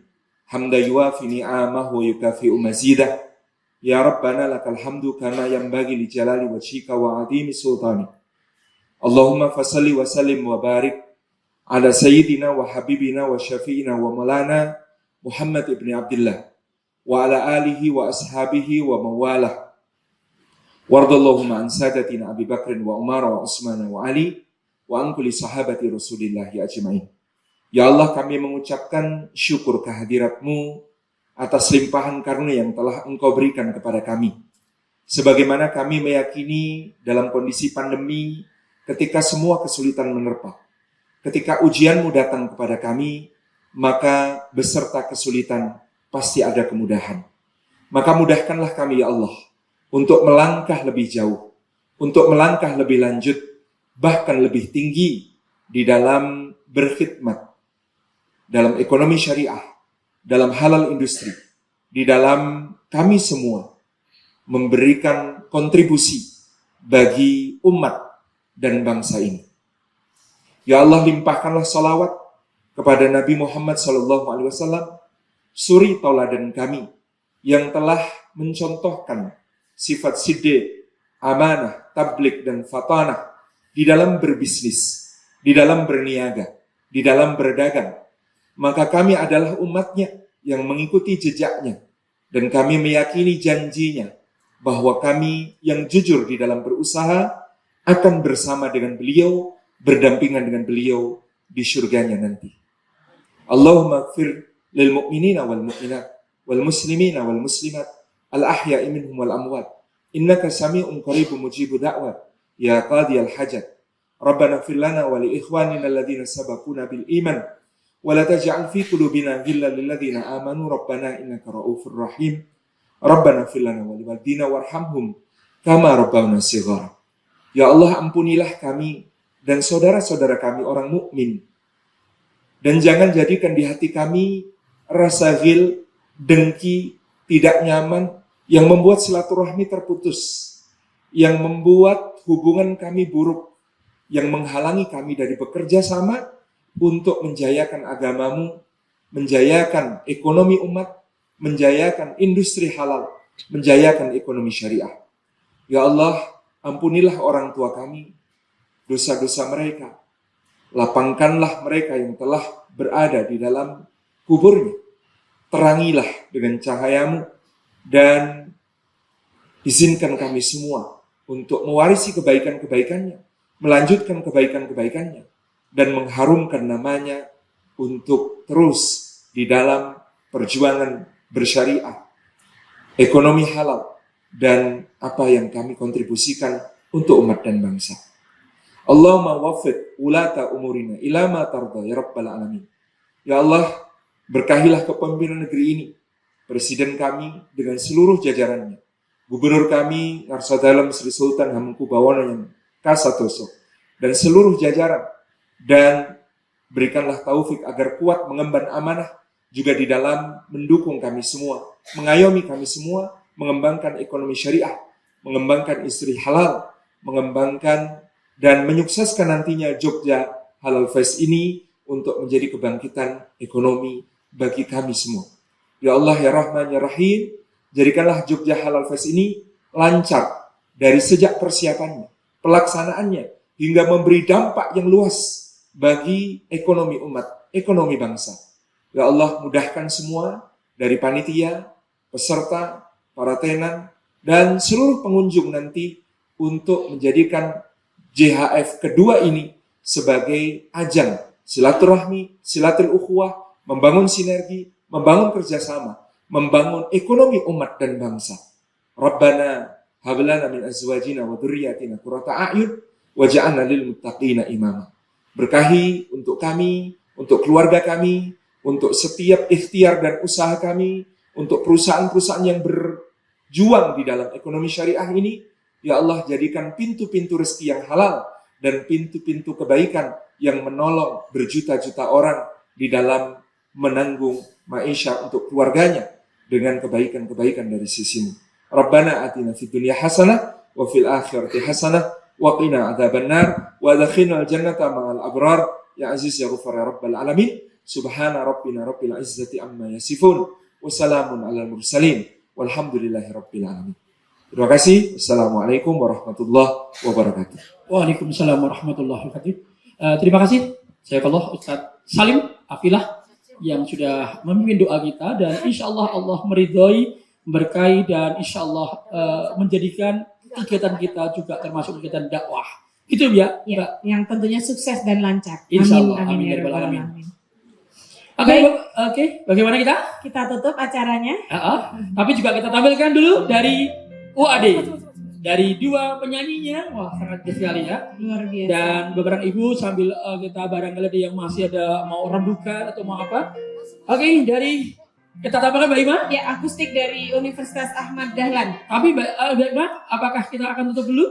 hamdan yuafi ni'amahu wa yukafi'u mazidah. Ya Rabbana lakal hamdu kama yanbaghi li jalali wajhika wa 'azimi sultani. Allahumma fasalli wa sallim wa barik ala sayyidina wa habibina wa syafi'ina wa maulana Muhammad ibn Abdullah wa ala alihi wa ashabihi wa mawalah. Wardallahumma an sadatina Abi Bakrin wa Umar wa Utsman wa Ali wa an kulli sahabati Rasulillah ajma'in. Ya Allah, kami mengucapkan syukur kehadirat-Mu atas limpahan karunia yang telah Engkau berikan kepada kami. Sebagaimana kami meyakini dalam kondisi pandemi, ketika semua kesulitan menerpa, ketika ujian-Mu datang kepada kami, maka beserta kesulitan pasti ada kemudahan. Maka mudahkanlah kami ya Allah untuk melangkah lebih jauh, untuk melangkah lebih lanjut, bahkan lebih tinggi di dalam berkhidmat, dalam ekonomi syariah, dalam halal industri, di dalam kami semua memberikan kontribusi bagi umat dan bangsa ini. Ya Allah, limpahkanlah salawat kepada Nabi Muhammad SAW, suri tauladan kami yang telah mencontohkan sifat siddiq, amanah, tablik, dan fatanah di dalam berbisnis, di dalam berniaga, di dalam berdagang. Maka kami adalah umatnya yang mengikuti jejaknya, dan kami meyakini janjinya bahwa kami yang jujur di dalam berusaha akan bersama dengan beliau, berdampingan dengan beliau di surganya nanti. Allahumma gfir lil mu'minina wal mu'minat wal muslimina wal muslimat al-ahya'i minhum wal amwat innaka sami'un qaribun mujibud da'wat ya qadiyal hajat Rabbana fir lana wa li ikhwanina alladhina sabaquna bil iman wa la taj'al fi qulubina ghillan lil ladzina amanu rabbana innaka ra'ufur rahim Rabbana fir lana wa li walidina warhamhum kama rabbana shighara. Ya Allah, ampunilah kami dan saudara-saudara kami orang mukmin, dan jangan jadikan di hati kami rasa ghil, dengki, tidak nyaman yang membuat silaturahmi terputus, yang membuat hubungan kami buruk, yang menghalangi kami dari bekerja sama untuk menjayakan agamamu, menjayakan ekonomi umat, menjayakan industri halal, menjayakan ekonomi syariah. Ya Allah, ampunilah orang tua kami, dosa-dosa mereka. Lapangkanlah mereka yang telah berada di dalam kuburnya. Terangilah dengan cahayamu dan izinkan kami semua untuk mewarisi kebaikan-kebaikannya, melanjutkan kebaikan-kebaikannya, dan mengharumkan namanya untuk terus di dalam perjuangan bersyariah, ekonomi halal, dan apa yang kami kontribusikan untuk umat dan bangsa. Allahumma waffiq ulata umurina ila ma tarda ya rabbal alamin. Ya Allah, berkahilah kepemimpinan negeri ini, presiden kami dengan seluruh jajarannya, gubernur kami Narsadalem Sri Sultan Hamengkubuwono yang Kasatoso, dan seluruh jajaran, dan berikanlah taufik agar kuat mengemban amanah juga di dalam mendukung kami semua, mengayomi kami semua, mengembangkan ekonomi syariah, mengembangkan istri halal, mengembangkan dan menyukseskan nantinya Jogja Halal Fest ini untuk menjadi kebangkitan ekonomi bagi kami semua. Ya Allah, ya Rahman, ya Rahim, jadikanlah Jogja Halal Fest ini lancar dari sejak persiapannya, pelaksanaannya, hingga memberi dampak yang luas bagi ekonomi umat, ekonomi bangsa. Ya Allah, mudahkan semua dari panitia, peserta, para tenan, dan seluruh pengunjung nanti untuk menjadikan JHF kedua ini sebagai ajang silaturahmi, silatul ukhuwah, membangun sinergi, membangun kerjasama, membangun ekonomi umat dan bangsa. Rabbana hablana min azwajina wa dzurriyyatina qurrata a'yun waj'alna lil muttaqina imama. Berkahi untuk kami, untuk keluarga kami, untuk setiap ikhtiar dan usaha kami, untuk perusahaan-perusahaan yang berjuang di dalam ekonomi syariah ini. Ya Allah, jadikan pintu-pintu rezeki yang halal dan pintu-pintu kebaikan yang menolong berjuta-juta orang di dalam menanggung maisha untuk keluarganya dengan kebaikan-kebaikan dari sisimu. Rabbana atina fid dunya hasanah wa fil akhirati hasanah wa qina adzabannar wa adkhilnal jannata ma'al abrar ya aziz ya ghafar ya rabbal alamin. Subhana rabbina rabbil izzati amma yasifun wa salamun alal mursalin walhamdulillahi rabbil alamin. Terima kasih. Assalamualaikum warahmatullahi wabarakatuh. Waalaikumsalam warahmatullahi wabarakatuh. Terima kasih. Saya Ustadz Salim Afilah yang sudah memimpin doa kita, dan insya Allah Allah meridhoi, memberkahi, dan insya Allah menjadikan kegiatan kita juga termasuk kegiatan dakwah. Gitu ya, Mbak? Yang tentunya sukses dan lancar. Insya Allah. Amin, Amin. ya rabbal alamin. Oke, bagaimana kita? Kita tutup acaranya. Tapi juga kita tampilkan dulu dari UAD, dari dua penyanyinya. Wah, sangat sekali ya. Luar biasa. Dan beberapa ibu sambil kita barangkali ada yang masih ada mau rembukan atau mau apa. Oke, dari kita tampilkan Mbak Ima. Ya, akustik dari Universitas Ahmad Dahlan. Tapi Mbak Ima, apakah kita akan tutup dulu?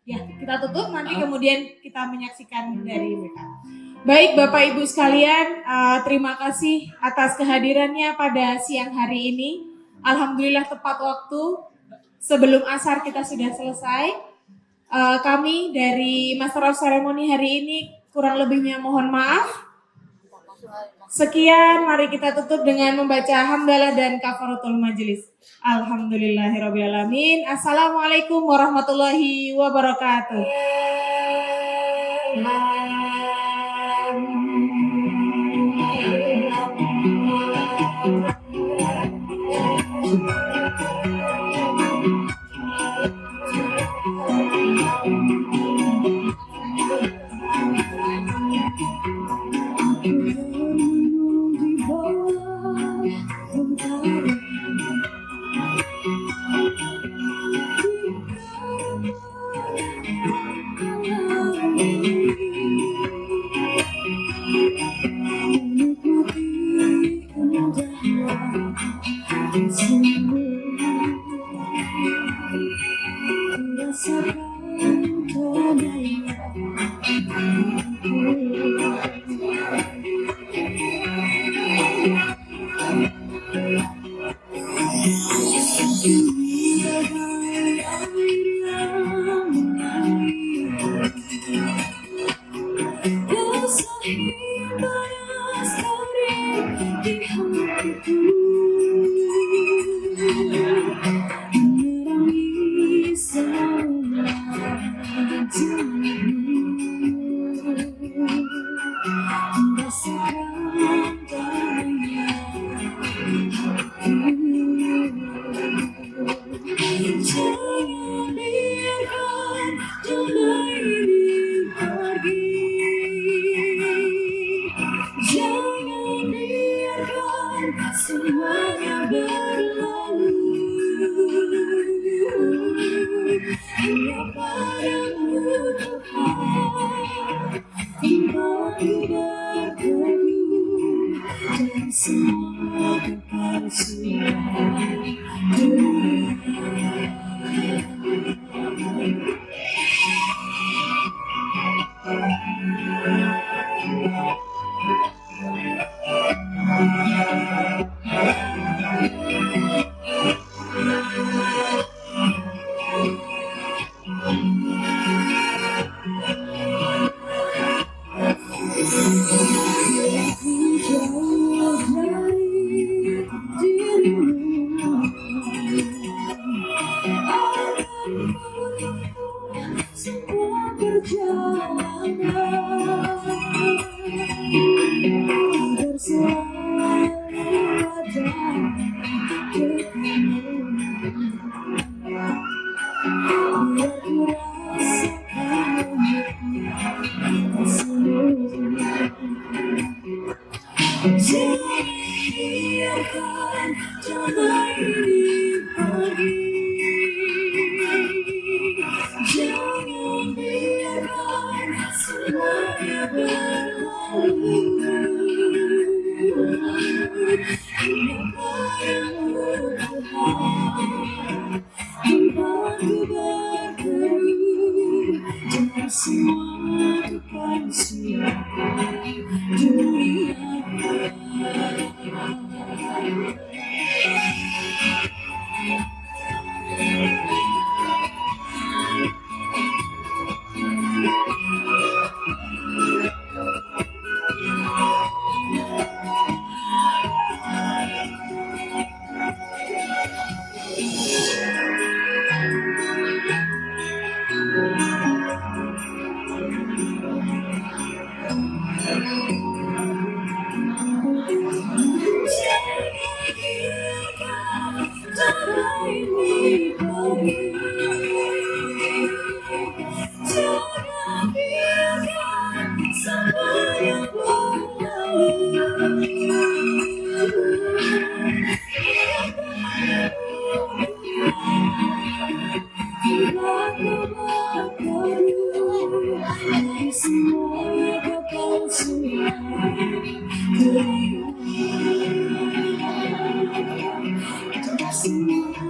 Ya, kita tutup, nanti kemudian kita menyaksikan dari mereka. Baik Bapak Ibu sekalian, terima kasih atas kehadirannya pada siang hari ini. Alhamdulillah tepat waktu, sebelum asar kita sudah selesai. Kami dari Master of Ceremony hari ini kurang lebihnya mohon maaf. Sekian, mari kita tutup dengan membaca hamdalah dan kafaratul majelis. Alhamdulillahirrabbilalamin. Assalamualaikum warahmatullahi wabarakatuh. Semua